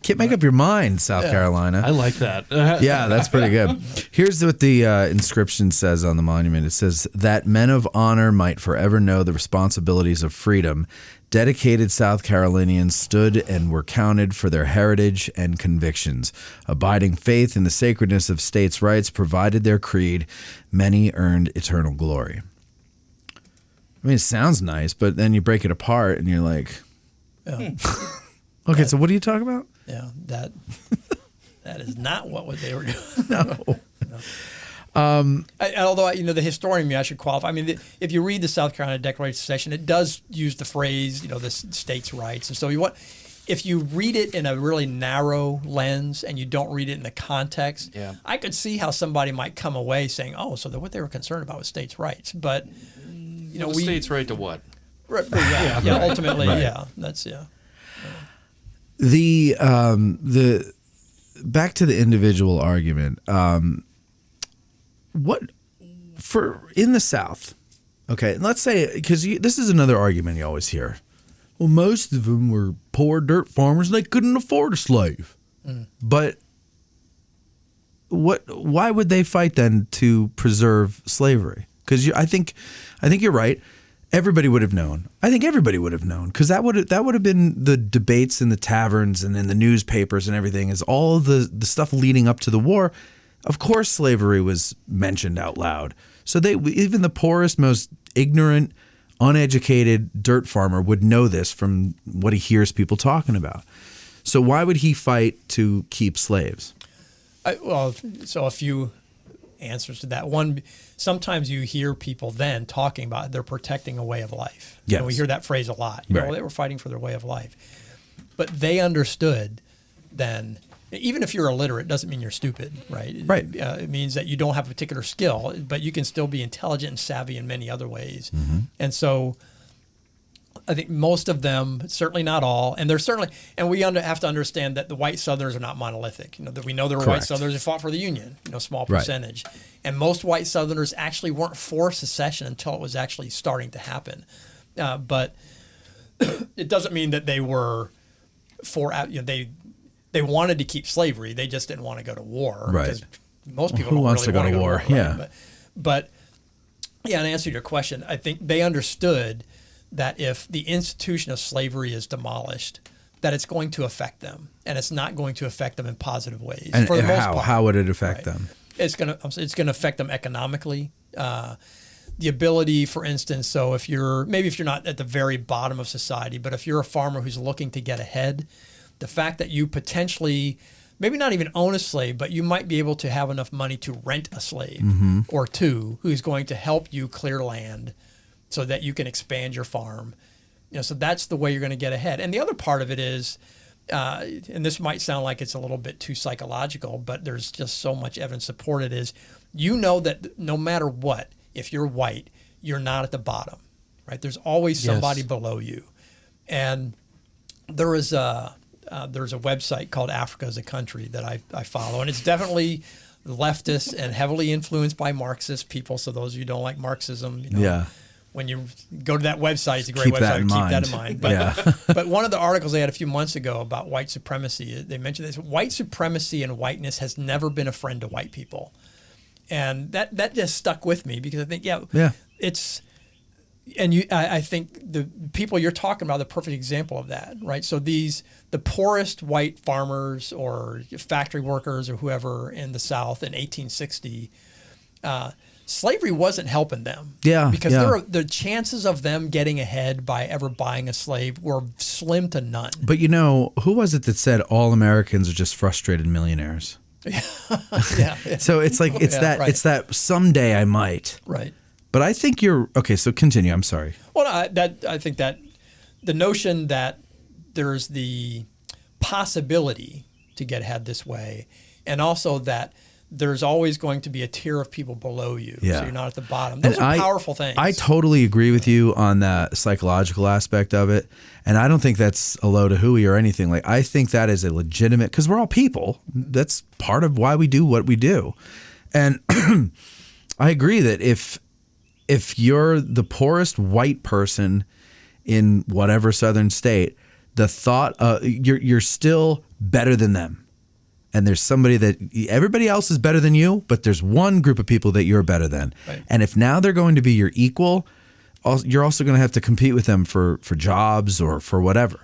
Can't make up your mind, South Carolina.
I like that.
Yeah, that's pretty good. Here's what the inscription says on the monument. It says, "That men of honor might forever know the responsibilities of freedom, dedicated South Carolinians stood and were counted for their heritage and convictions. Abiding faith in the sacredness of states' rights provided their creed. Many earned eternal glory." I mean, it sounds nice, but then you break it apart and you're like, okay, so what are you talking about?
Yeah, that is not what they were doing.
No.
Although the historian in me, I should qualify. I mean, if you read the South Carolina Declaration of Secession, it does use the phrase, the states' rights. And so if you read it in a really narrow lens and you don't read it in the context, I could see how somebody might come away saying, "Oh, so what they were concerned about was states' rights." But
states' right to what?
Ultimately, that's
The back to the individual argument. What for in the South? Okay, let's say, because this is another argument you always hear. Well, most of them were poor dirt farmers; and they couldn't afford a slave. But why would they fight then to preserve slavery? Because I think you're right. Everybody would have known. I think everybody would have known, because that would have been the debates in the taverns and in the newspapers and everything. Is all the stuff leading up to the war. Of course, slavery was mentioned out loud. So even the poorest, most ignorant, uneducated dirt farmer would know this from what he hears people talking about. So why would he fight to keep slaves?
So a few answers to that. One, sometimes you hear people then talking about they're protecting a way of life.
Yes.
We hear that phrase a lot. You know,
Right.
they were fighting for their way of life. But they understood then, even if you're illiterate, doesn't mean you're stupid, right?
Right.
It means that you don't have a particular skill, but you can still be intelligent and savvy in many other ways. And so I think most of them, certainly not all, and there's certainly, and we have to understand that the white Southerners are not monolithic. You know, that we know there were white
Correct.
Southerners who fought for the Union, you know, small
Right.
percentage. And most white Southerners actually weren't for secession until it was actually starting to happen. But it doesn't mean that they were for, you know, they wanted to keep slavery. They just didn't want to go to war.
Right.
Because most people
Who
don't
wants
really
to go
want
to
to
war?
right?
Yeah.
But yeah, in answer to your question, I think they understood that if the institution of slavery is demolished, that it's going to affect them, and it's not going to affect them in positive ways.
And,
for the
and
most
how?
part.
How would it affect
Right.
them?
It's going to affect them economically. The ability, for instance, so if you're not at the very bottom of society, but if you're a farmer who's looking to get ahead, the fact that you potentially, maybe not even own a slave, but you might be able to have enough money to rent a slave or two who's going to help you clear land so that you can expand your farm. You know, so that's the way you're going to get ahead. And the other part of it is, and this might sound like it's a little bit too psychological, but there's just so much evidence to support it, is you know that no matter what, if you're white, you're not at the bottom, right? There's always somebody
Yes.
below you. And there's a website called Africa as a Country that I follow, and it's definitely leftist and heavily influenced by Marxist people. So those of you who don't like Marxism, you know,
Yeah.
when you go to that website, it's a great
Keep
website.
that in
Keep that in
mind.
mind. But,
Yeah.
but one of the articles they had a few months ago about white supremacy, they mentioned this: white supremacy and whiteness has never been a friend to white people, and that just stuck with me because I think it's. And I think the people you're talking about are the perfect example of that, right? So the poorest white farmers or factory workers or whoever in the South in 1860, slavery wasn't helping them.
Yeah,
because
yeah.
the chances of them getting ahead by ever buying a slave were slim to none.
But you know, who was it that said all Americans are just frustrated millionaires?
Yeah.
So it's like it's
Yeah,
that
right.
it's that someday I might.
Right.
But I think you're okay. So continue. I'm sorry.
Well, I think that the notion that there's the possibility to get ahead this way, and also that there's always going to be a tier of people below you,
Yeah.
so you're not at the bottom. Those are powerful things.
I totally agree with you on that psychological aspect of it, and I don't think that's a low to hooey or anything. Like I think that is a legitimate, because we're all people. That's part of why we do what we do, and I agree that if you're the poorest white person in whatever southern state, the thought you're still better than them. And there's somebody that everybody else is better than you, but there's one group of people that you're better than.
Right.
And if now they're going to be your equal, you're also going to have to compete with them for jobs or for whatever.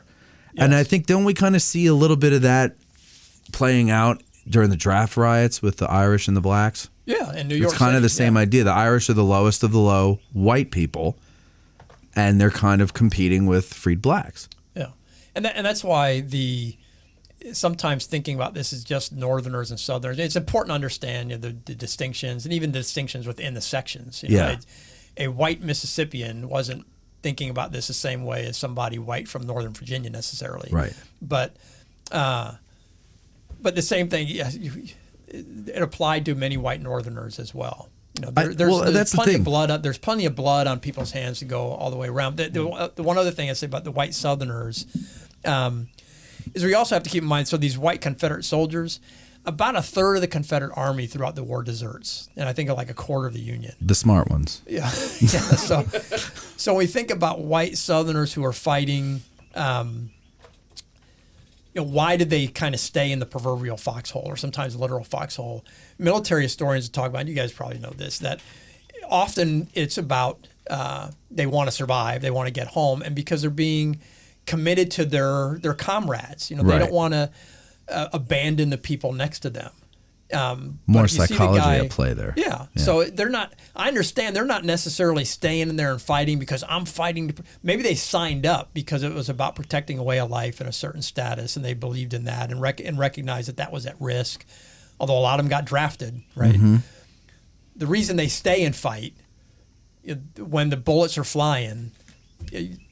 Yes. And I think don't we kind of see a little bit of that playing out during the draft riots with the Irish and the blacks?
Yeah, in New York
It's kind of
City,
the same idea. The Irish are the lowest of the low white people, and they're kind of competing with freed blacks.
Yeah, and that's why sometimes thinking about this is just Northerners and Southerners. It's important to understand the distinctions, and even the distinctions within the sections. You know,
Yeah.
a white Mississippian wasn't thinking about this the same way as somebody white from Northern Virginia necessarily.
Right.
But the same thing. Yeah, it applied to many white Northerners as well. You know, there's
that's the
plenty
thing.
of blood. There's plenty of blood on people's hands to go all the way around. The one other thing I say about the white Southerners is we also have to keep in mind. So these white Confederate soldiers, about a third of the Confederate Army throughout the war deserts, and I think like a quarter of the Union.
The smart ones.
Yeah. So when we think about white Southerners who are fighting. Why did they kind of stay in the proverbial foxhole or sometimes literal foxhole? Military historians talk about, and you guys probably know this, that often it's about they want to survive, they want to get home, and because they're being committed to their comrades, they
Right.
don't want to abandon the people next to them.
More
but you see the
psychology
guy-
at play there.
Yeah. So they're not. I understand they're not necessarily staying in there and fighting because I'm fighting. Maybe they signed up because it was about protecting a way of life and a certain status, and they believed in that and recognized that was at risk. Although a lot of them got drafted, right? the reason they stay and fight when the bullets are flying.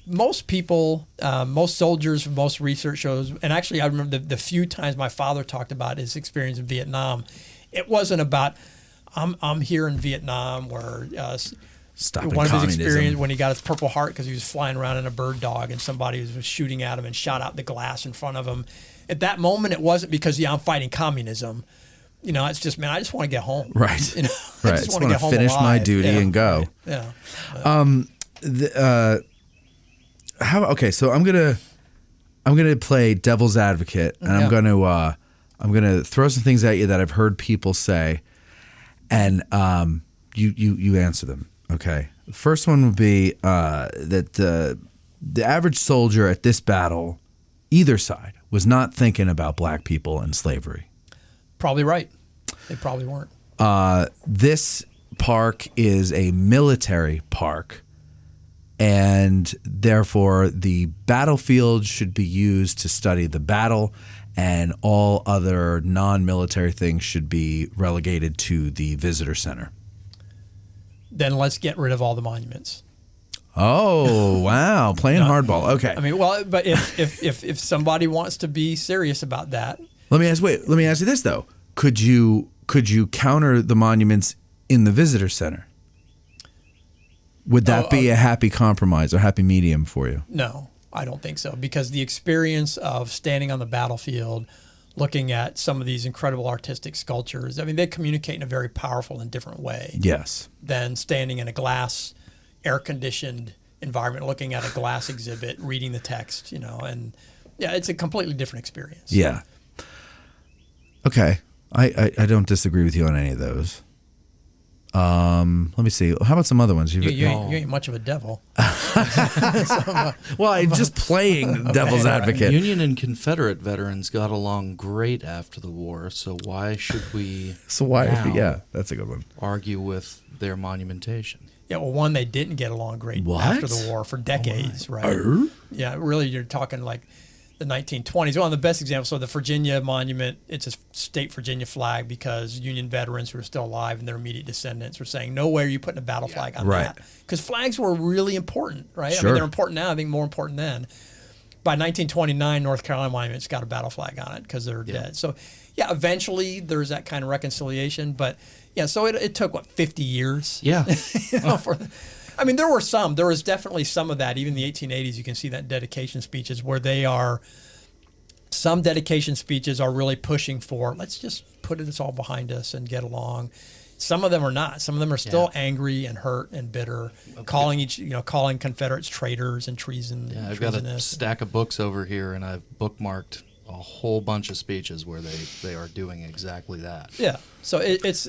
Most people, most soldiers, most research shows, and actually I remember the few times my father talked about his experience in Vietnam, it wasn't about I'm here in Vietnam where
Stopping
one of his
communism.
experience when he got his Purple Heart because he was flying around in a bird dog and somebody was shooting at him and shot out the glass in front of him. At that moment, it wasn't because I'm fighting communism. It's just, man, I just want to get home.
Right.
I
Right.
just
I
want to
want
get
to
home
finish my
alive.
duty and go.
Right. Yeah.
Okay, so I'm gonna play devil's advocate, and I'm gonna throw some things at you that I've heard people say, and you answer them. Okay, the first one would be that the average soldier at this battle, either side, was not thinking about black people and slavery.
Probably right. They probably weren't.
This park is a military park, and therefore the battlefield should be used to study the battle, and all other non-military things should be relegated to the visitor center.
Then let's get rid of all the monuments.
Oh, wow. Playing hardball. Okay.
I mean, well, but if somebody wants to be serious about that,
Let me ask you this though. Could you counter the monuments in the visitor center? Would that be a happy compromise or happy medium for you?
no, I don't think so, because the experience of standing on the battlefield, looking at some of these incredible artistic sculptures, I mean, they communicate in a very powerful and different way
Yes.
than standing in a glass, air-conditioned environment, looking at a glass exhibit, reading the text, and yeah, it's a completely different experience.
Yeah. Okay. I don't disagree with you on any of those. Let me see. How about some other ones?
You ain't much of a devil.
Well, I'm just playing devil's advocate.
Union and Confederate veterans got along great after the war, so why should we
So why?
now
Yeah, that's a good one.
argue with their monumentation?
Yeah, well, one, they didn't get along great
What?
after the war for decades, right? Yeah, really, you're talking like the 1920s. One of the best examples, so the Virginia Monument, it's a state Virginia flag because Union veterans who are still alive and their immediate descendants were saying, no way are you putting a battle flag on
Right.
that. Because flags were really important, right? I
Sure.
mean, they're important now, I think more important then. By 1929, North Carolina Monument's got a battle flag on it because they're dead. So, yeah, eventually there's that kind of reconciliation. But, yeah, so it took, 50 years?
Yeah.
I mean, there was definitely some of that. Even in the 1880s, you can see that dedication speeches where some dedication speeches are really pushing for, let's just put this all behind us and get along. Some of them are not. Some of them are still angry and hurt and bitter, calling Confederates traitors and treason.
Yeah, I've got a stack of books over here, and I've bookmarked a whole bunch of speeches where they are doing exactly that.
Yeah, so it's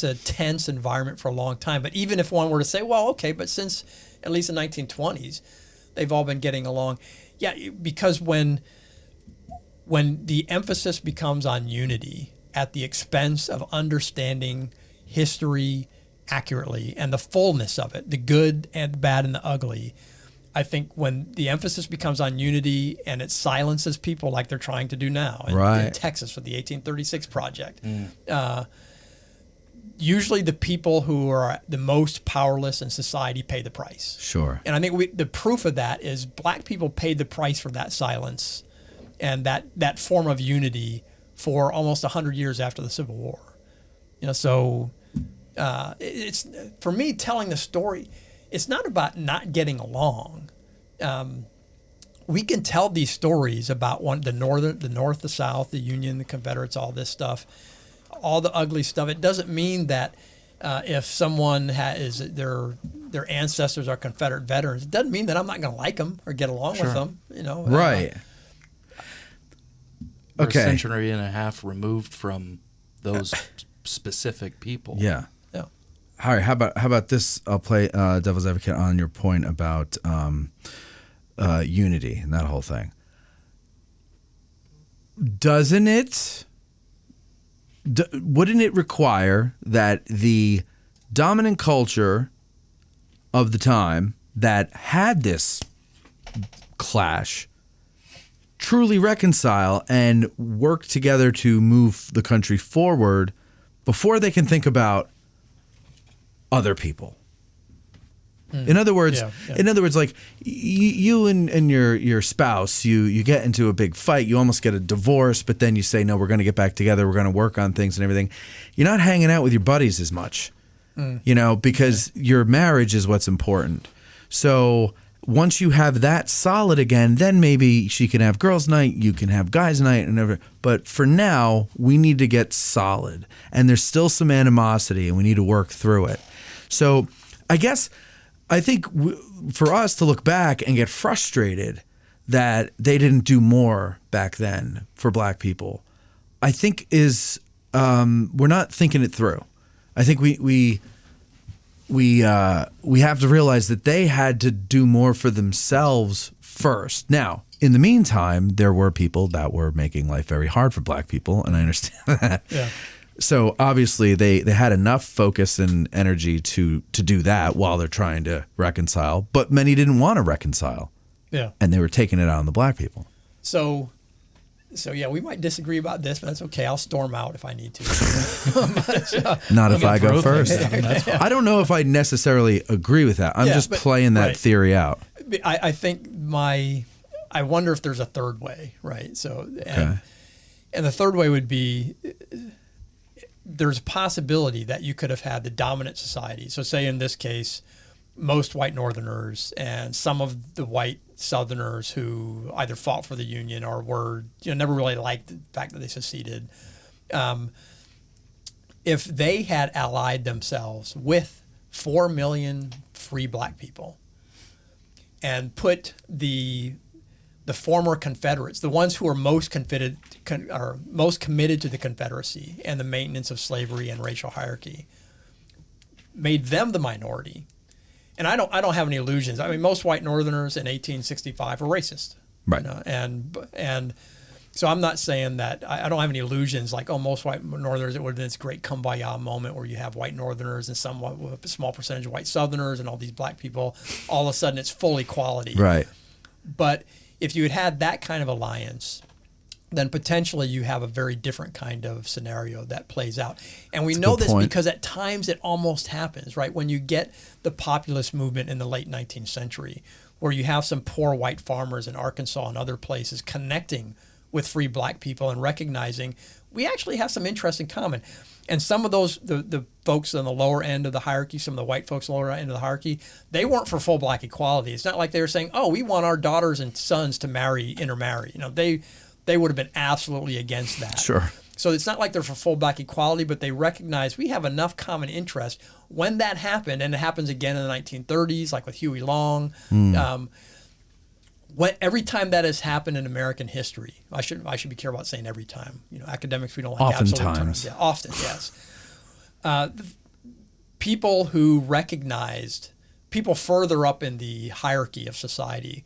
a tense environment for a long time. But even if one were to say, well, okay, but since at least the 1920s, they've all been getting along. Yeah, because when the emphasis becomes on unity at the expense of understanding history accurately and the fullness of it, the good and the bad and the ugly, I think when the emphasis becomes on unity and it silences people like they're trying to do now in Texas with the 1836 Project, usually the people who are the most powerless in society pay the price.
Sure.
And I think the proof of that is black people paid the price for that silence and that form of unity for almost 100 years after the Civil War. So it's, for me, telling the story, it's not about not getting along. We can tell these stories about the North, the South, the Union, the Confederates, all this stuff, all the ugly stuff. It doesn't mean that if someone their ancestors are Confederate veterans, it doesn't mean that I'm not going to like them or get along with them.
Right.
We're
Okay.
a century and a half removed from those specific people.
Yeah.
Yeah.
All right. How about this? I'll play devil's advocate on your point about unity and that whole thing. Wouldn't it require that the dominant culture of the time that had this clash truly reconcile and work together to move the country forward before they can think about other people. In other words, like you and your spouse, you get into a big fight, you almost get a divorce, but then you say, no, we're going to get back together, we're going to work on things and everything. You're not hanging out with your buddies as much, because your marriage is what's important. So once you have that solid again, then maybe she can have girls' night, you can have guys' night, and everything. But for now, we need to get solid, and there's still some animosity, and we need to work through it. So I think for us to look back and get frustrated that they didn't do more back then for black people, I think is we're not thinking it through. I think we have to realize that they had to do more for themselves first. Now, in the meantime, there were people that were making life very hard for black people, and I understand that.
Yeah.
So obviously they had enough focus and energy to do that while they're trying to reconcile, but many didn't want to reconcile.
Yeah.
And they were taking it out on the black people.
So yeah, we might disagree about this, but that's okay. I'll storm out if I need to.
Not if I go first.
Yeah.
I don't know if I necessarily agree with that. I'm just playing that theory out.
I think I wonder if there's a third way, right? So, and the third way would be, there's a possibility that you could have had the dominant society. So say in this case, most white Northerners and some of the white Southerners who either fought for the Union or were, never really liked the fact that they seceded. If they had allied themselves with 4 million free black people and put the former Confederates, the ones who are most committed to the Confederacy and the maintenance of slavery and racial hierarchy, made them the minority. And I don't have any illusions. I mean, most white Northerners in 1865 were racist,
right?
And so I'm not saying that I don't have any illusions like, oh, most white Northerners, it would have been this great kumbaya moment where you have white Northerners and somewhat a small percentage of white Southerners and all these black people. All of a sudden, it's full equality,
right?
But if you had had that kind of alliance, then potentially you have a very different kind of scenario that plays out. And we know this because at times it almost happens, right? When you get the populist movement in the late 19th century, where you have some poor white farmers in Arkansas and other places connecting with free black people and recognizing we actually have some interest in common. And some of those, the folks on the lower end of the hierarchy, some of the white folks on the lower end of the hierarchy, they weren't for full black equality. It's not like they were saying, oh, we want our daughters and sons to intermarry. They would have been absolutely against that.
Sure.
So it's not like they're for full black equality, but they recognize we have enough common interest. When that happened, and it happens again in the 1930s, like with Huey Long, every time that has happened in American history, I should be careful about saying every time. Academics, we don't like absolute terms. Yeah, often, yes. People who recognized, people further up in the hierarchy of society,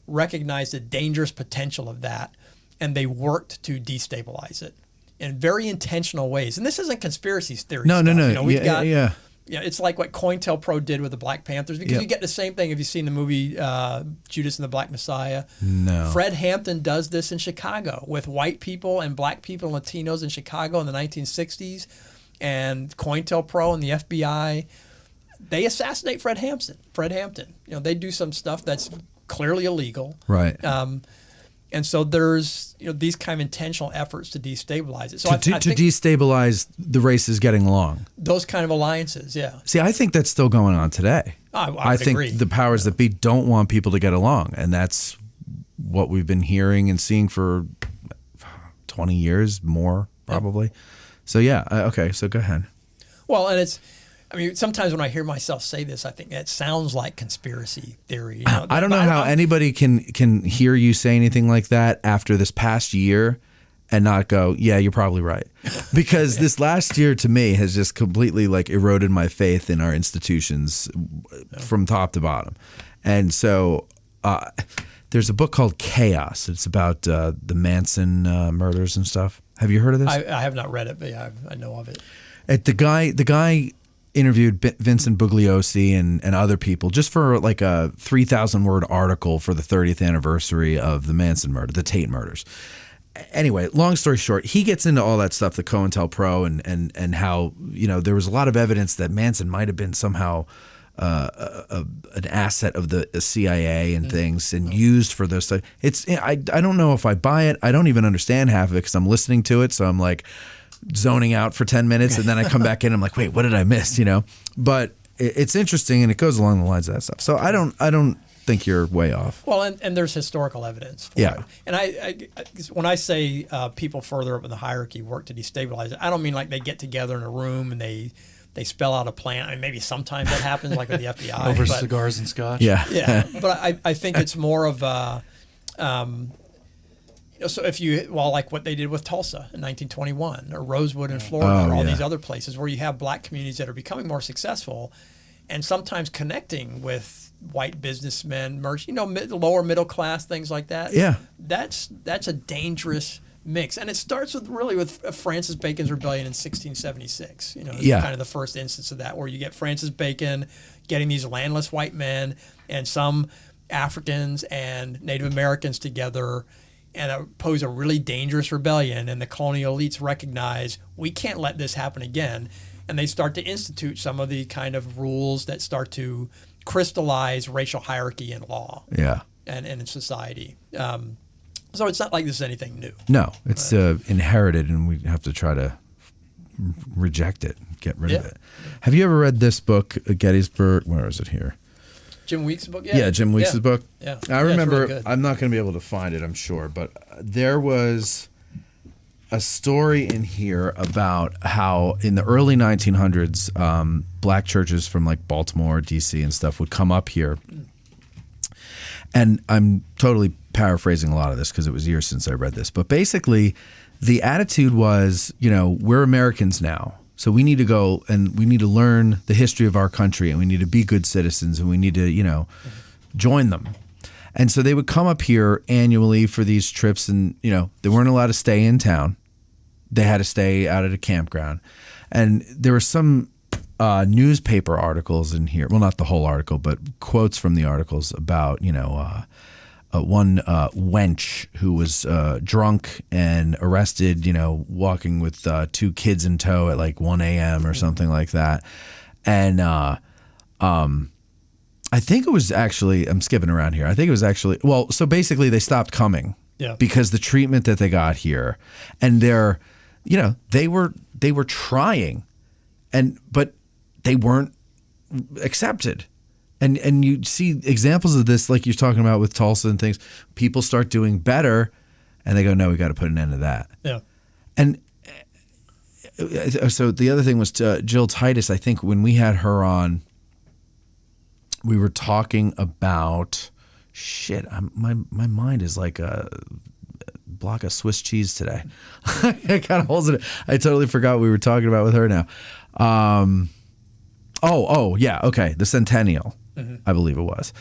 recognized the dangerous potential of that, and they worked to destabilize it in very intentional ways. And this isn't conspiracy theory stuff.
No.
It's like what COINTELPRO did with the Black Panthers, because you get the same thing if you've seen the movie Judas and the Black Messiah.
No.
Fred Hampton does this in Chicago with white people and black people and Latinos in Chicago in the 1960s. And COINTELPRO and the FBI, they assassinate Fred Hampton. They do some stuff that's clearly illegal.
Right.
And so there's these kind of intentional efforts to destabilize it. So
to destabilize the races getting along.
Those kind of alliances, yeah.
See, I think that's still going on today.
I
think
agree.
The powers that be don't want people to get along, and that's what we've been hearing and seeing for 20 years more, probably. Yeah. So yeah, okay. So go ahead.
Well, and sometimes when I hear myself say this, I think it sounds like conspiracy theory.
I don't know how anybody can hear you say anything like that after this past year and not go, yeah, you're probably right. Because this last year to me has just completely eroded my faith in our institutions from top to bottom. And so there's a book called Chaos. It's about the Manson murders and stuff. Have you heard of this?
I have not read it, but yeah, I know of it.
The guy interviewed Vincent Bugliosi and other people just for a 3,000 word article for the 30th anniversary of the Manson murder, the Tate murders. anyway, long story short, he gets into all that stuff, the COINTELPRO, and how, you know, there was a lot of evidence that Manson might have been somehow an asset of the CIA and things, and used for those stuff. I don't know if I buy it. I don't even understand half of it because I'm listening to it, so I'm like zoning out for 10 minutes, and then I come back in. I'm like, wait, what did I miss? You know, but it's interesting, and it goes along the lines of that stuff. So I don't think you're way off.
Well, and there's historical evidence for it. And I when I say people further up in the hierarchy work to destabilize it, I don't mean like they get together in a room and they spell out a plan. I mean, maybe sometimes that happens, like with the FBI.
Over cigars and scotch.
Yeah. But I think it's more of a, so like what they did with Tulsa in 1921, or Rosewood in Florida, or all these other places where you have black communities that are becoming more successful, and sometimes connecting with white businessmen, lower middle class, things like that.
Yeah.
That's a dangerous mix, and it starts with Francis Bacon's rebellion in 1676. Kind of the first instance of that, where you get Francis Bacon getting these landless white men and some Africans and Native Americans together and pose a really dangerous rebellion, and the colonial elites recognize we can't let this happen again, and they start to institute some of the kind of rules that start to crystallize racial hierarchy in law and in society. So it's not like this is anything new.
No, it's inherited, and we have to try to reject it, get rid of it. Have you ever read this book, Gettysburg? Where is it here?
Jim Weeks' book?
Yeah, Jim Weeks' book.
Yeah.
I remember,
it's really good.
I'm not going to be able to find it, I'm sure, but there was a story in here about how in the early 1900s, black churches from like Baltimore, D.C. and stuff would come up here. And I'm totally paraphrasing a lot of this because it was years since I read this. But basically, the attitude was, we're Americans now. So we need to go and we need to learn the history of our country, and we need to be good citizens, and we need to, join them. And so they would come up here annually for these trips, and, they weren't allowed to stay in town. They had to stay out at a campground. And there were some newspaper articles in here. Well, not the whole article, but quotes from the articles about, one wench who was drunk and arrested, walking with 2 kids in tow at like 1 a.m. or something like that. And I think it was actually, I'm skipping around here. I think it was actually, so basically they stopped coming because the treatment that they got here, and they were trying, but they weren't accepted. And you see examples of this, like you're talking about with Tulsa and things. People start doing better, and they go, no, we got to put an end to that.
Yeah.
And so the other thing was Jill Titus. I think when we had her on, we were talking about my mind is like a block of Swiss cheese today. I kind of holds it. I totally forgot what we were talking about with her now. The Centennial, I believe it was.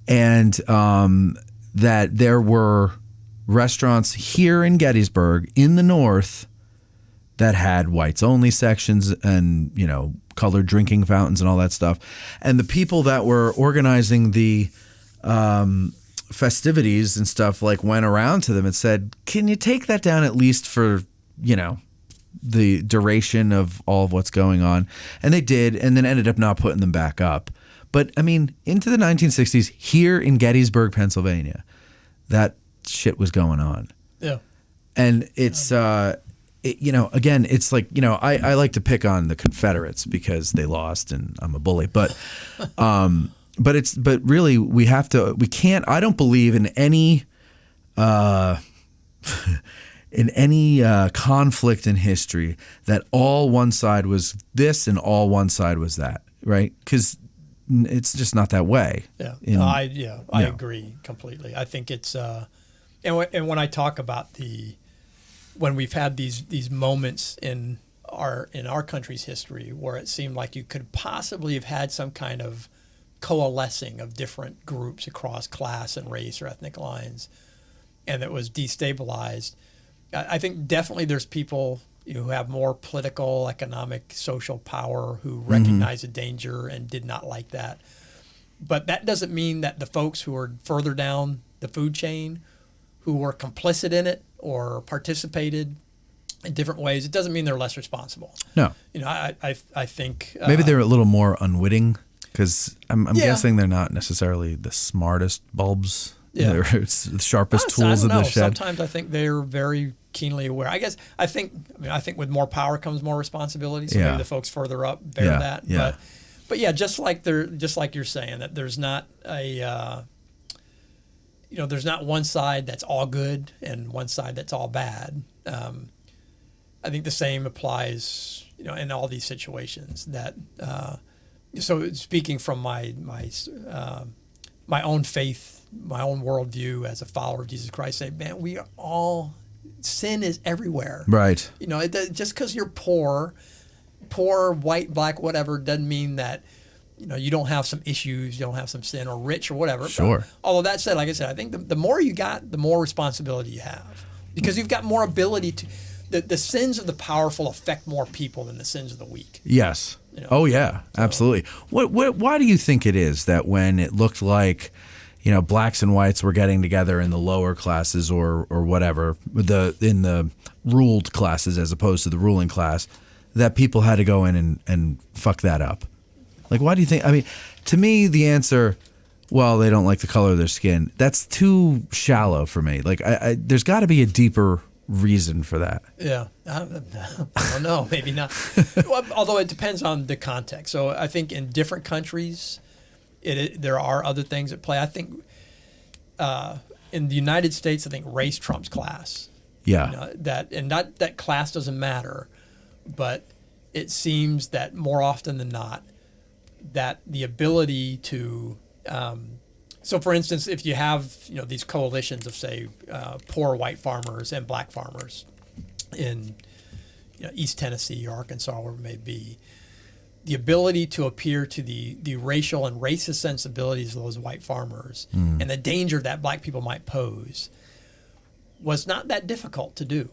And that there were restaurants here in Gettysburg in the north that had whites only sections and, colored drinking fountains and all that stuff. And the people that were organizing the festivities and stuff went around to them and said, can you take that down at least for, the duration of all of what's going on? And they did, and then ended up not putting them back up. But I mean, into the 1960s, here in Gettysburg, Pennsylvania, that shit was going on.
Yeah.
And it's, again, it's like, I like to pick on the Confederates because they lost and I'm a bully, but really we can't, I don't believe in any, conflict in history that all one side was this and all one side was that, right? Because it's just not that way.
Yeah, I agree completely. I think it's, and when I talk about when we've had these moments in our country's history where it seemed like you could possibly have had some kind of coalescing of different groups across class and race or ethnic lines, and it was destabilized. I think definitely there's people who have more political, economic, social power who recognize the danger and did not like that. But that doesn't mean that the folks who are further down the food chain, who were complicit in it or participated in different ways, it doesn't mean they're less responsible.
No.
You know, I think
Maybe they're a little more unwitting, because I'm
Yeah.
guessing they're not necessarily the smartest bulbs.
Yeah.
They're the sharpest
honestly, I
tools in
don't
the
know.
shed.
Sometimes I think they're very keenly aware. I think with more power comes more responsibility. So
Yeah.
maybe the folks further up bear
Yeah,
that.
yeah.
But yeah, just like you're saying, that there's not a there's not one side that's all good and one side that's all bad. I think the same applies, in all these situations. That so speaking from my own faith, my own worldview as a follower of Jesus Christ, say, man, we are all, sin is everywhere.
Right.
Just because you're poor, white, black, whatever, doesn't mean that you don't have some issues, you don't have some sin, or rich or whatever.
Sure.
But although that said, like I said, I think the more you got, the more responsibility you have, because you've got more ability to. The sins of the powerful affect more people than the sins of the weak.
Yes. Oh yeah, absolutely. Why do you think it is that when it looked like, blacks and whites were getting together in the lower classes or whatever, in the ruled classes as opposed to the ruling class, that people had to go in and fuck that up? Like, why do you think? I mean, to me, the answer, well, they don't like the color of their skin. That's too shallow for me. Like, there's got to be a deeper reason for that.
Yeah, I don't know, maybe not. Well, although it depends on the context. So I think in different countries, there are other things at play. I think in the United States, I think race trumps class.
Yeah.
Not that class doesn't matter, but it seems that more often than not, that the ability to so, for instance, if you have these coalitions of, say, poor white farmers and black farmers in East Tennessee or Arkansas, wherever it may be, the ability to appear to the racial and racist sensibilities of those white farmers and the danger that black people might pose was not that difficult to do.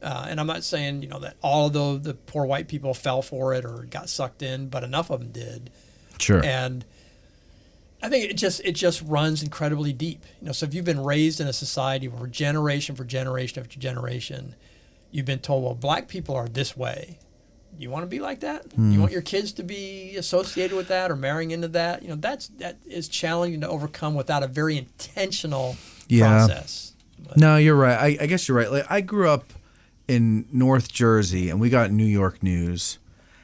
And I'm not saying that all of the poor white people fell for it or got sucked in, but enough of them did.
Sure.
And I think it just runs incredibly deep. So if you've been raised in a society where generation after generation, you've been told, well, black people are this way. You want to be like that? You want your kids to be associated with that or marrying into that? That is challenging to overcome without a very intentional process. But,
no, you're right. I guess you're right. Like, I grew up in North Jersey, and we got New York news,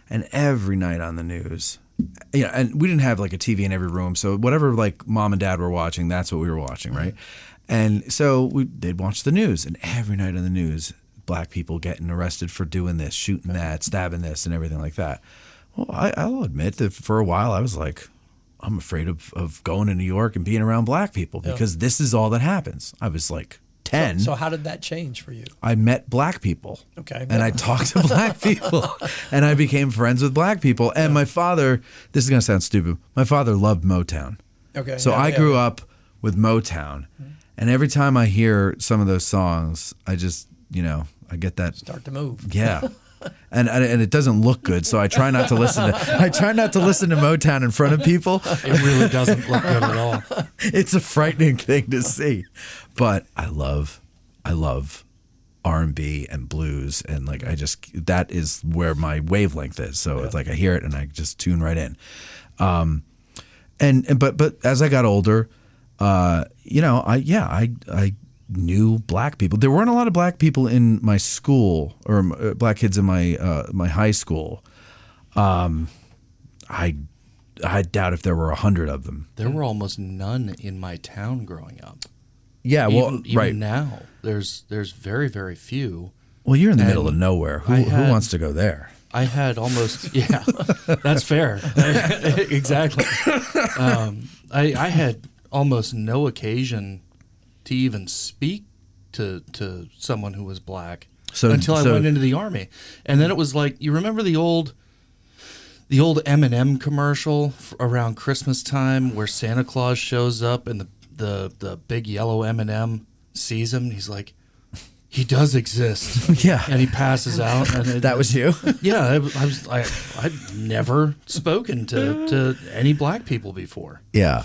and every night on the news, and we didn't have like a TV in every room, so whatever like mom and dad were watching, that's what we were watching, right? And so they'd watch the news, and every night on the news, black people getting arrested for doing this, shooting that, stabbing this, and everything like that. Well, I'll admit that for a while I was like, I'm afraid of going to New York and being around black people because this is all that happens. I was like 10.
So how did that change for you?
I met black people.
Okay.
And I talked to black people. And I became friends with black people. And my father, this is going to sound stupid, my father loved Motown.
Okay.
So I grew up with Motown. And every time I hear some of those songs, I just, I get that.
Start to move.
Yeah. And it doesn't look good, so I try not to listen to Motown in front of people.
It really doesn't look good at all.
It's a frightening thing to see. But I love R&B and blues, and like that is where my wavelength is. So it's like I hear it and I just tune right in. But as I got older, I knew black people. There weren't a lot of black people in my school, or black kids in my high school. I doubt if there were 100 of them.
There were almost none in my town growing up.
Yeah, well,
even
right
now, there's very, very few.
Well, you're in the middle of nowhere. Who wants to go there?
I had almost, yeah, that's fair. Exactly. I had almost no occasion to even speak to someone who was black until I went into the Army. And then it was like, you remember the old M&M commercial around Christmas time where Santa Claus shows up and the big yellow M&M sees him and he's like, he does exist.
Yeah.
And he passes out. And
that was you?
Yeah. I'd never spoken to any black people before.
Yeah.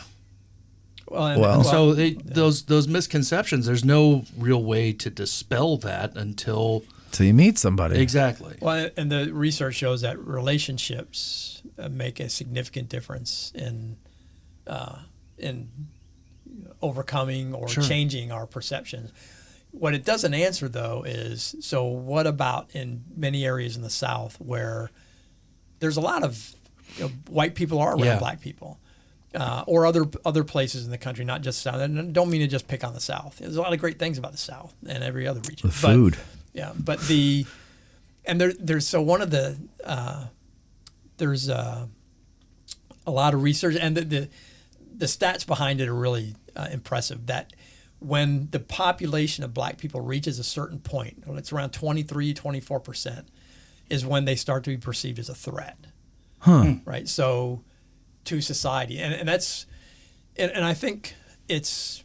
Well,
So those misconceptions, there's no real way to dispel that until
you meet somebody.
exactly.
Well, and the research shows that relationships make a significant difference in overcoming or changing our perceptions. What it doesn't answer, though, is so what about in many areas in the South where there's a lot of white people are around black people, or other places in the country, not just South. And I don't mean to just pick on the South. There's a lot of great things about the South and every other region.
The food.
But there's so one of the there's a lot of research, and the stats behind it are really impressive. That when the population of black people reaches a certain point, when it's around 23-24%, is when they start to be perceived as a threat. Right. So to society, and that's and I think it's.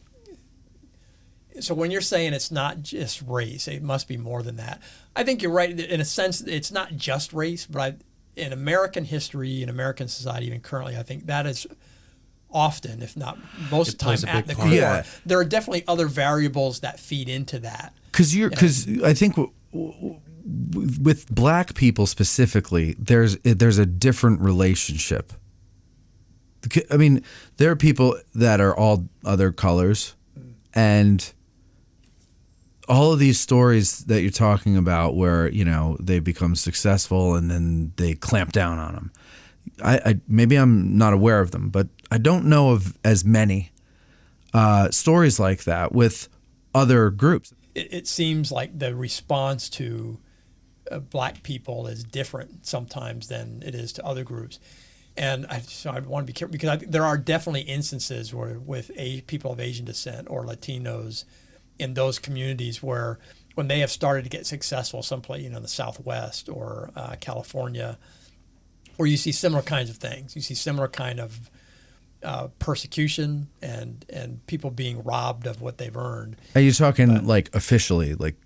So when you're saying it's not just race, it must be more than that. I think you're right in a sense. It's not just race, but in American history, in American society, even currently, I think that is often, if not most of the time, at the core.
Yeah.
There are definitely other variables that feed into that.
Because I think with black people specifically, there's a different relationship. I mean, there are people that are all other colors, and all of these stories that you're talking about where, they become successful and then they clamp down on them. I maybe I'm not aware of them, but I don't know of as many stories like that with other groups.
It seems like the response to black people is different sometimes than it is to other groups. And so I want to be careful because there are definitely instances where with people of Asian descent or Latinos in those communities where when they have started to get successful someplace, in the Southwest or California, where you see similar kinds of things. You see similar kind of persecution and people being robbed of what they've earned.
Are you talking like officially, like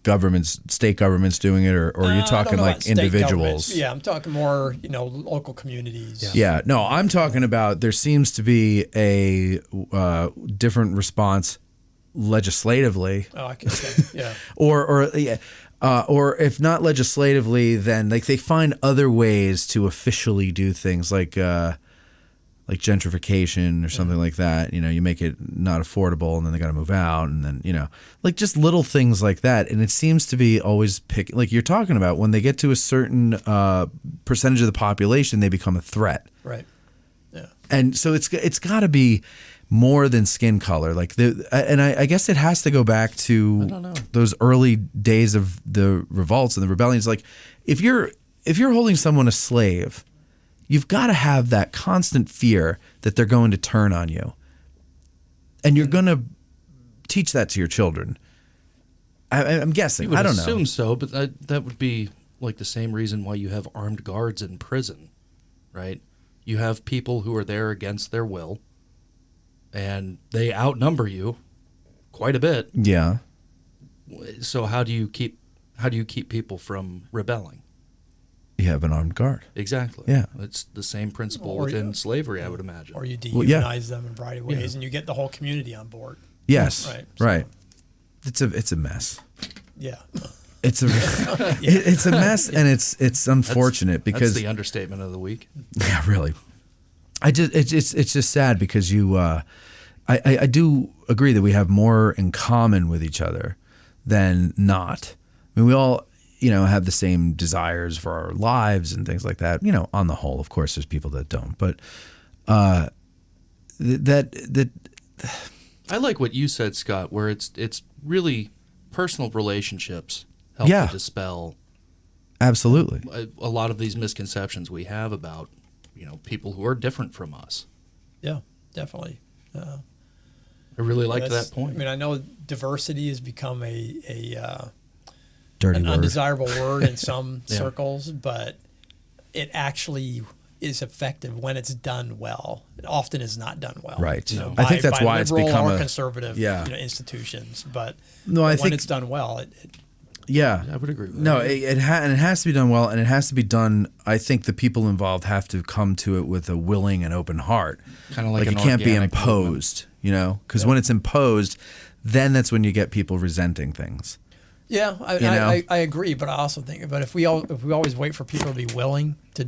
state governments doing it, or are you talking like individuals?
Yeah, I'm talking more, local communities.
Yeah, no, I'm talking about there seems to be a different response legislatively.
Oh, okay, yeah.
Or if not legislatively, then like they find other ways to officially do things like gentrification or something like that. You make it not affordable, and then they got to move out, and then like just little things like that. And it seems to be always like you're talking about when they get to a certain percentage of the population, they become a threat.
Right. Yeah.
And so it's got to be more than skin color. I guess it has to go back to those early days of the revolts and the rebellions. Like if you're holding someone a slave, you've got to have that constant fear that they're going to turn on you. And you're going to teach that to your children. I'm guessing. I don't know.
I assume so, but that would be like the same reason why you have armed guards in prison, right? You have people who are there against their will, and they outnumber you quite a bit.
Yeah.
So how do you keep people from rebelling?
You have an armed guard.
Exactly.
Yeah.
It's the same principle within slavery, I would imagine.
Or you dehumanize them in a variety of ways, and you get the whole community on board.
Yes.
Right.
It's a mess.
Yeah.
It's a it's a mess, and it's unfortunate because
that's the understatement of the week.
Yeah, really. It's just sad because I do agree that we have more in common with each other than not. I mean, we all have the same desires for our lives and things like that. On the whole, of course, there's people that don't, but that
I like what you said, Scott, where it's really personal relationships help to dispel
absolutely
a lot of these misconceptions we have about people who are different from us.
Yeah, definitely.
I really liked that point.
I mean, I know diversity has become a
dirty
an
word.
undesirable word in some circles, but it actually is effective when it's done well. It often is not done well.
Right. I think that's why it's become
or conservative institutions. But when it's done well,
Yeah,
I would agree with
no,
that.
it has to be done well, and it has to be done. I think the people involved have to come to it with a willing and open heart.
Kind of like
it
an
can't be
organic
imposed, because when it's imposed, then that's when you get people resenting things.
Yeah, I agree, but I also think, if we always wait for people to be willing to,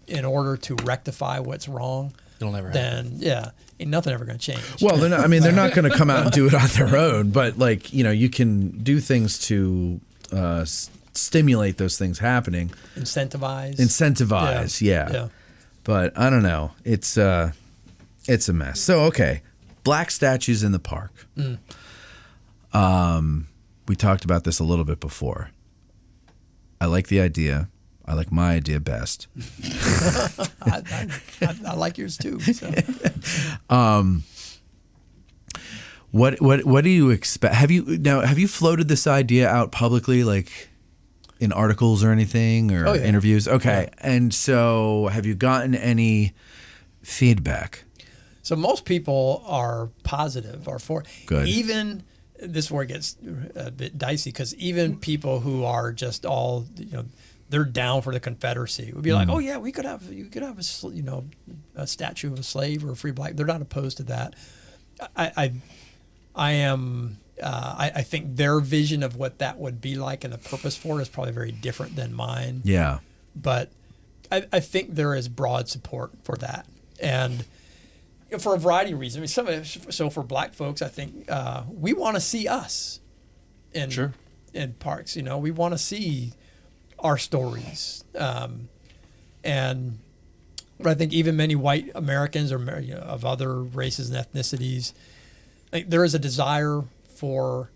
in order to rectify what's wrong,
It'll never happen.
then ain't nothing ever going to change.
Well, they're not. I mean, they're not going to come out and do it on their own, but you can do things to stimulate those things happening.
Incentivize.
Yeah. But I don't know. It's a mess. So okay, black statues in the park. We talked about this a little bit before. I like the idea. I like my idea best.
I like yours too. So.
What do you expect? Have you floated this idea out publicly, like in articles or anything, or interviews? Okay, and so have you gotten any feedback?
So most people are positive or for.
Good.
Even this is where it gets a bit dicey, because even people who are just all they're down for the Confederacy would be like, oh yeah, you could have a statue of a slave or a free black. They're not opposed to that. I think their vision of what that would be like and the purpose for it is probably very different than mine.
Yeah.
But I think there is broad support for that, and for a variety of reasons. I mean, so for black folks, I think we want to see us in parks. We want to see our stories, but I think even many white Americans or of other races and ethnicities, there is a desire for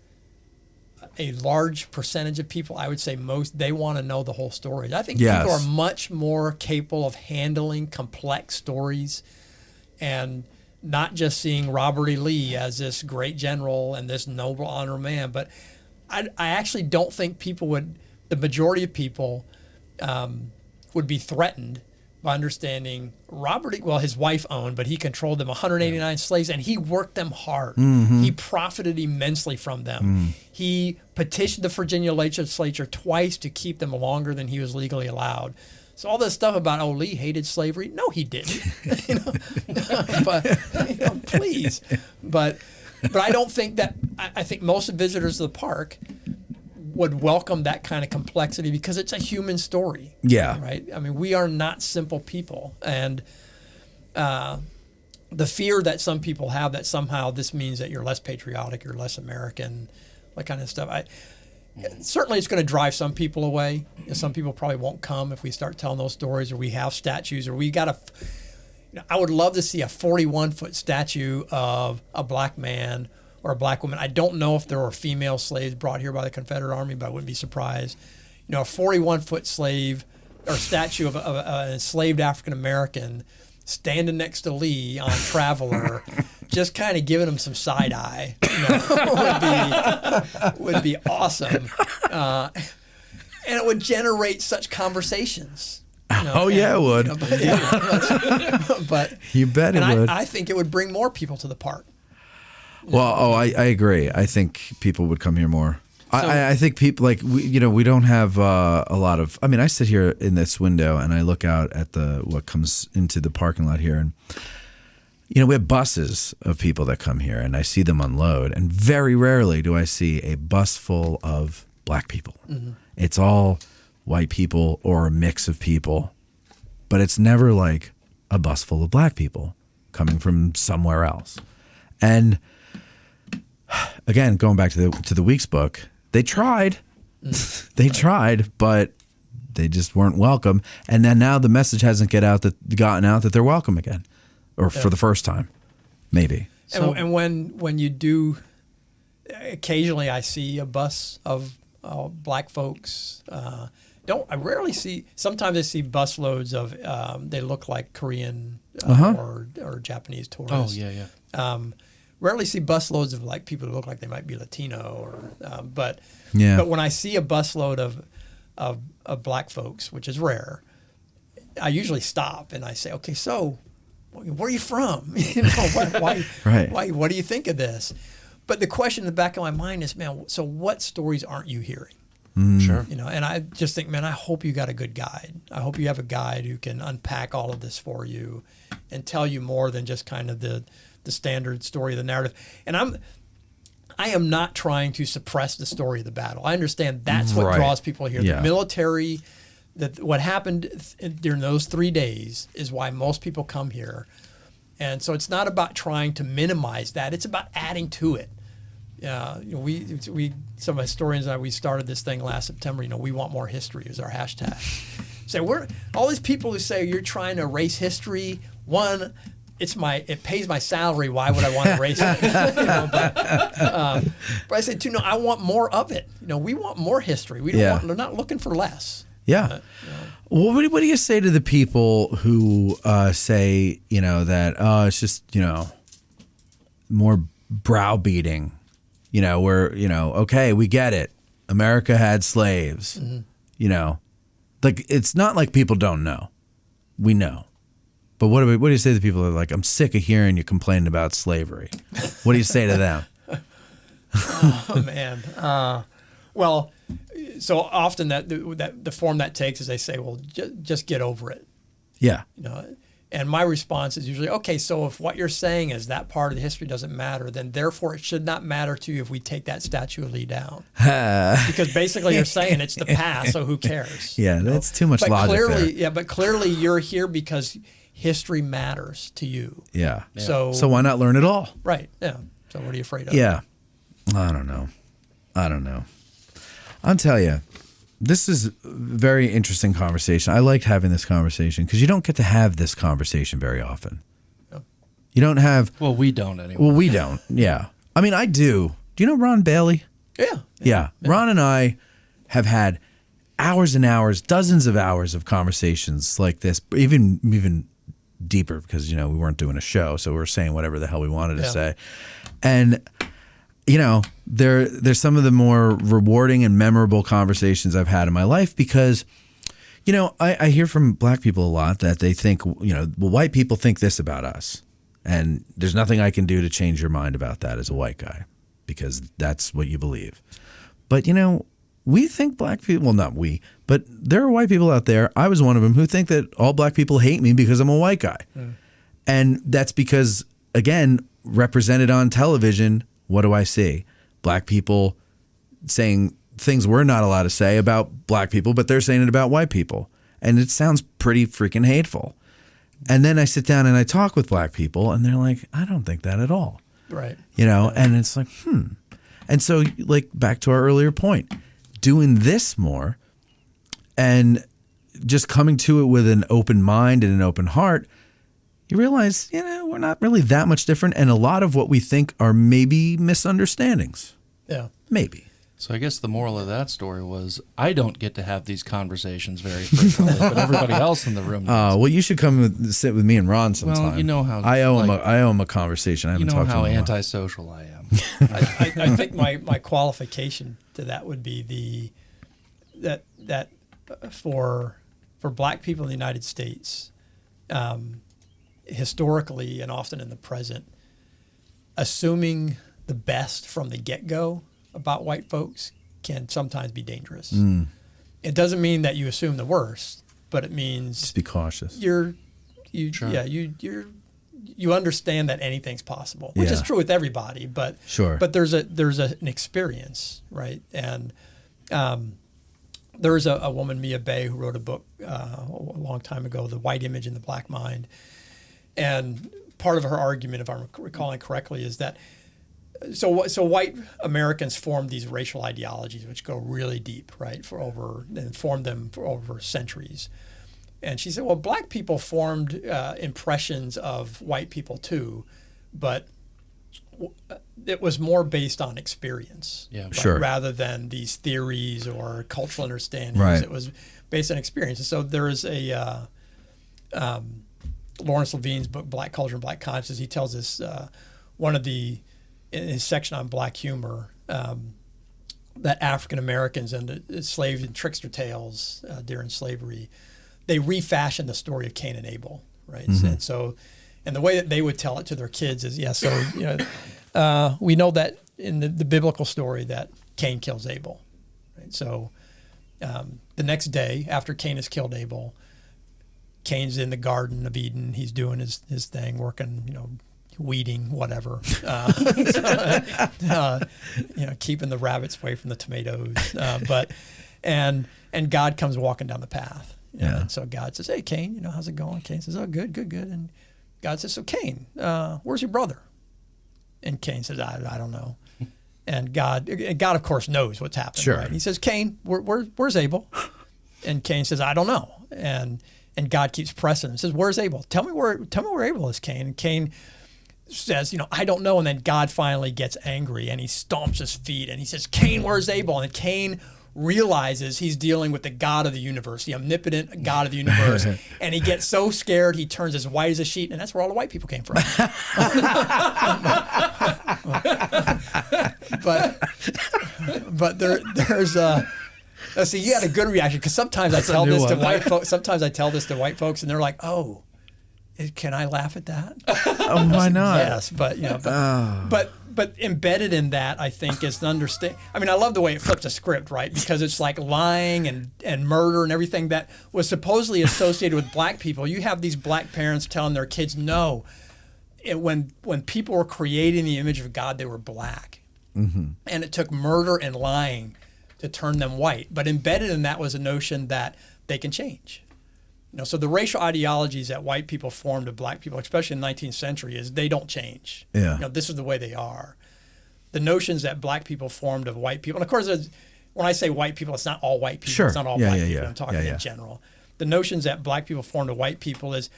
a large percentage of people. I would say they want to know the whole story. I think people are much more capable of handling complex stories and not just seeing Robert E. Lee as this great general and this noble honor man, but I actually don't think the majority of people would be threatened by understanding his wife owned, but he controlled them 189 slaves, and he worked them hard.
Mm-hmm.
He profited immensely from them. He petitioned the Virginia legislature twice to keep them longer than he was legally allowed. So all this stuff about Lee hated slavery, no, he didn't. But please, but I don't think that. I think most visitors to the park would welcome that kind of complexity because it's a human story.
Yeah.
Right. I mean, we are not simple people, and the fear that some people have that somehow this means that you're less patriotic, you're less American, that kind of stuff. Certainly it's going to drive some people away. Some people probably won't come if we start telling those stories, or we have statues, or we got I would love to see a 41-foot statue of a black man or a black woman. I don't know if there were female slaves brought here by the Confederate Army, but I wouldn't be surprised. A 41-foot slave or statue of an enslaved African American standing next to Lee on Traveler, just kind of giving him some side eye, would be awesome, and it would generate such conversations.
It would.
But
you bet it would.
I think it would bring more people to the park.
Well, I agree. I think people would come here more. I think people we don't have a lot of. I mean, I sit here in this window and I look out at what comes into the parking lot here, and we have buses of people that come here, and I see them unload, and very rarely do I see a bus full of black people. Mm-hmm. It's all white people or a mix of people, but it's never like a bus full of black people coming from somewhere else. And again, going back to the Weeks book, they tried. They tried, but they just weren't welcome. And then now the message hasn't gotten out that they're welcome again, or for the first time, maybe.
And when you do, occasionally I see a bus of black folks. I rarely see. Sometimes I see bus loads of. They look like Korean or Japanese tourists.
Oh yeah.
Rarely see busloads of people who look like they might be Latino but when I see a busload of black folks, which is rare, I usually stop and I say, okay, so where are you from? Why? What do you think of this? But the question in the back of my mind is, man, so what stories aren't you hearing?
Sure.
You know, and I just think, man, I hope you got a good guide. I hope you have a guide who can unpack all of this for you and tell you more than just kind of the standard story, the narrative. And I am not trying to suppress the story of the battle. I understand that's what
Right.
draws people here.
Yeah.
The military, what happened during those 3 days is why most people come here. And so it's not about trying to minimize that. It's about adding to it. You know, we some historians and I, we started this thing last September. You know, we want more history is our hashtag. So we're all these people who say you're trying to erase history. One, it pays my salary. Why would I want to erase it? You know, but I say too, no, I want more of it. You know, we want more history. We don't want, we're not looking for less.
Yeah. Well, what do you say to the people who say, you know, that it's just, you know, more browbeating? You know, we're, you know, okay, we get it. America had slaves. You know, like it's not like people don't know. We know. But what do you say to the people that are like, I'm sick of hearing you complaining about slavery? What do you say to them?
Oh man. Well, so often that the form that takes is they say, well, just get over it.
Yeah.
You know, and my response is usually, okay, so if what you're saying is that part of the history doesn't matter, then therefore it should not matter to you if we take that Statue of Lee down. Because basically you're saying it's the past, so who cares?
Yeah, that's too much logic
clearly,
there.
Yeah, but clearly you're here because history matters to you.
Yeah.
So
why not learn it all?
Right. Yeah. So what are you afraid of?
Yeah. I don't know. I'll tell you, this is a very interesting conversation. I liked having this conversation because you don't get to have this conversation very often.
Yeah.
You don't have.
Well, we don't anyway.
Well, we don't. Yeah. I mean, I do. Do you know Ron Bailey?
Yeah.
Ron and I have had hours and hours, dozens of hours of conversations like this, even deeper because, you know, we weren't doing a show. So we were saying whatever the hell we wanted to say. And, you know, there's some of the more rewarding and memorable conversations I've had in my life because, you know, I hear from black people a lot that they think, you know, well, white people think this about us. And there's nothing I can do to change your mind about that as a white guy because that's what you believe. But, you know, we think black people, well, not we, but there are white people out there. I was one of them who think that all black people hate me because I'm a white guy. And that's because, again, represented on television, what do I see? Black people saying things we're not allowed to say about black people, but they're saying it about white people. And it sounds pretty freaking hateful. And then I sit down and I talk with black people and they're like, I don't think that at all.
Right.
You know, and it's like, And so, like, back to our earlier point, doing this more and just coming to it with an open mind and an open heart, you realize, you know, we're not really that much different. And a lot of what we think are maybe misunderstandings.
Yeah.
Maybe.
So I guess the moral of that story was I don't get to have these conversations very frequently, but everybody else in the room does.
Well, you should come sit with me and Ron sometime.
Well, you know how
I owe him a conversation. I
you
haven't
know
talked to
how
him in a while.
antisocial I am.
I think my qualification to that would be that for black people in the United States, historically and often in the present, assuming the best from the get-go about white folks can sometimes be dangerous. It doesn't mean that you assume the worst, but it means
Just be cautious.
you understand that anything's possible, which is
Yeah.
true with everybody, but
Sure.
but there's an experience, right? And there's a woman, Mia Bay, who wrote a book a long time ago, The White Image and the Black Mind. And part of her argument, if I'm recalling correctly, is that so white Americans formed these racial ideologies which go really deep, right, formed them for over centuries. And she said, well, black people formed impressions of white people too, but it was more based on experience,
Yeah.
right,
Sure.
rather than these theories or cultural understandings.
Right.
It was based on experience. And so there is a Lawrence Levine's book, Black Culture and Black Consciousness. He tells us in his section on black humor, that African Americans and the slave and trickster tales during slavery, they refashioned the story of Cain and Abel, right? And so, and the way that they would tell it to their kids is, we know that in the biblical story that Cain kills Abel, right? So The next day, after Cain has killed Abel, Cain's in the Garden of Eden. He's doing his thing, working, weeding, whatever. Keeping the rabbits away from the tomatoes. And God comes walking down the path. And so God says, "Hey, Cain, how's it going?" Cain says, "Oh, good, good, good." And God says, "So Cain, where's your brother?" And Cain says, I don't know. And God, of course, knows what's happened.
Sure.
Right? He says, "Cain, where's Abel?" And Cain says, "I don't know." And God keeps pressing him. Says, "Where's Abel? Tell me where Abel is, Cain." And Cain says, "I don't know." And then God finally gets angry and he stomps his feet and he says, "Cain, where's Abel?" And Cain realizes he's dealing with the God of the universe, the omnipotent God of the universe. And he gets so scared, he turns as white as a sheet. And that's where all the white people came from. but there's see, you had a good reaction, because sometimes I tell this to white folks. Sometimes I tell this to white folks, and they're like, "Oh, can I laugh at that?"
Oh, why not?
Yes, but but embedded in that, I think, is the understand. I mean, I love the way it flips a script, right? Because it's like lying and murder and everything that was supposedly associated with black people. You have these black parents telling their kids, "No." When people were creating the image of God, they were black, and it took murder and lying to turn them white. But embedded in that was a notion that they can change. So the racial ideologies that white people formed of black people, especially in the 19th century, is they don't change.
Yeah.
This is the way they are. The notions that black people formed of white people, and of course, when I say white people, it's not all white people.
Sure.
It's not all black people. I'm talking in general. The notions that black people formed of white people is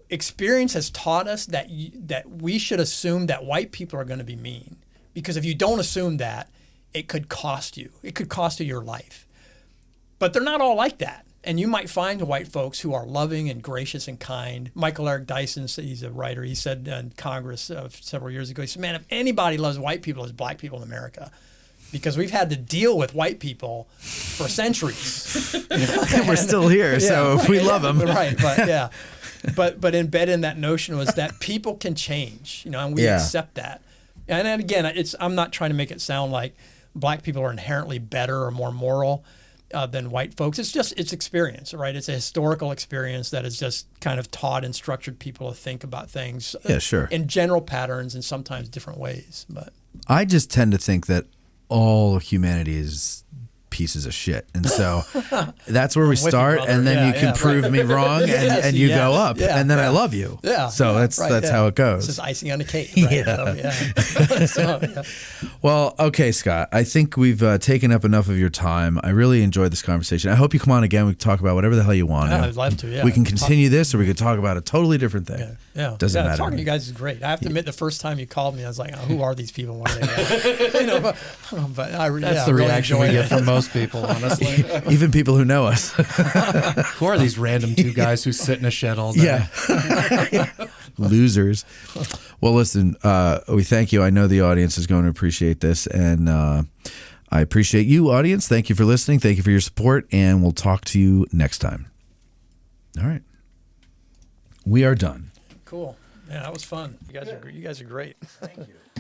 experience has taught us that we should assume that white people are going to be mean. Because if you don't assume that, it could cost you. It could cost you your life. But they're not all like that. And you might find white folks who are loving and gracious and kind. Michael Eric Dyson, he's a writer, he said in Congress several years ago, he said, "Man, if anybody loves white people, it's black people in America. Because we've had to deal with white people for centuries."
And we're still here, so if we love them.
Right, but embedded in that notion was that people can change, and we accept that. And then again, I'm not trying to make it sound like black people are inherently better or more moral than white folks. It's experience, right? It's a historical experience that has just kind of taught and structured people to think about things in general patterns and sometimes different ways. But
I just tend to think that all humanity is pieces of shit, and so that's where we start, and then you can prove me wrong, and you go up, and then I love you. So that's how it goes.
It's just icing on the cake. Right? So,
Well, okay, Scott, I think we've taken up enough of your time. I really enjoyed this conversation. I hope you come on again. We can talk about whatever the hell you want.
I'd love to.
We can continue this, or we could talk about a totally different thing. Doesn't matter.
Talking to you guys is great. I have to admit, the first time you called me, I was like, "Oh, who are these people? What are they?" But
that's the reaction we get from most people, honestly.
Even people who know us.
Who are these random two guys who sit in a shed all day?
Losers. Well, listen, we thank you. I know the audience is going to appreciate this, and I appreciate you, audience. Thank you for listening. Thank you for your support, and we'll talk to you next time. All right. We are done.
Cool. Yeah, that was fun. You guys are great. Thank you.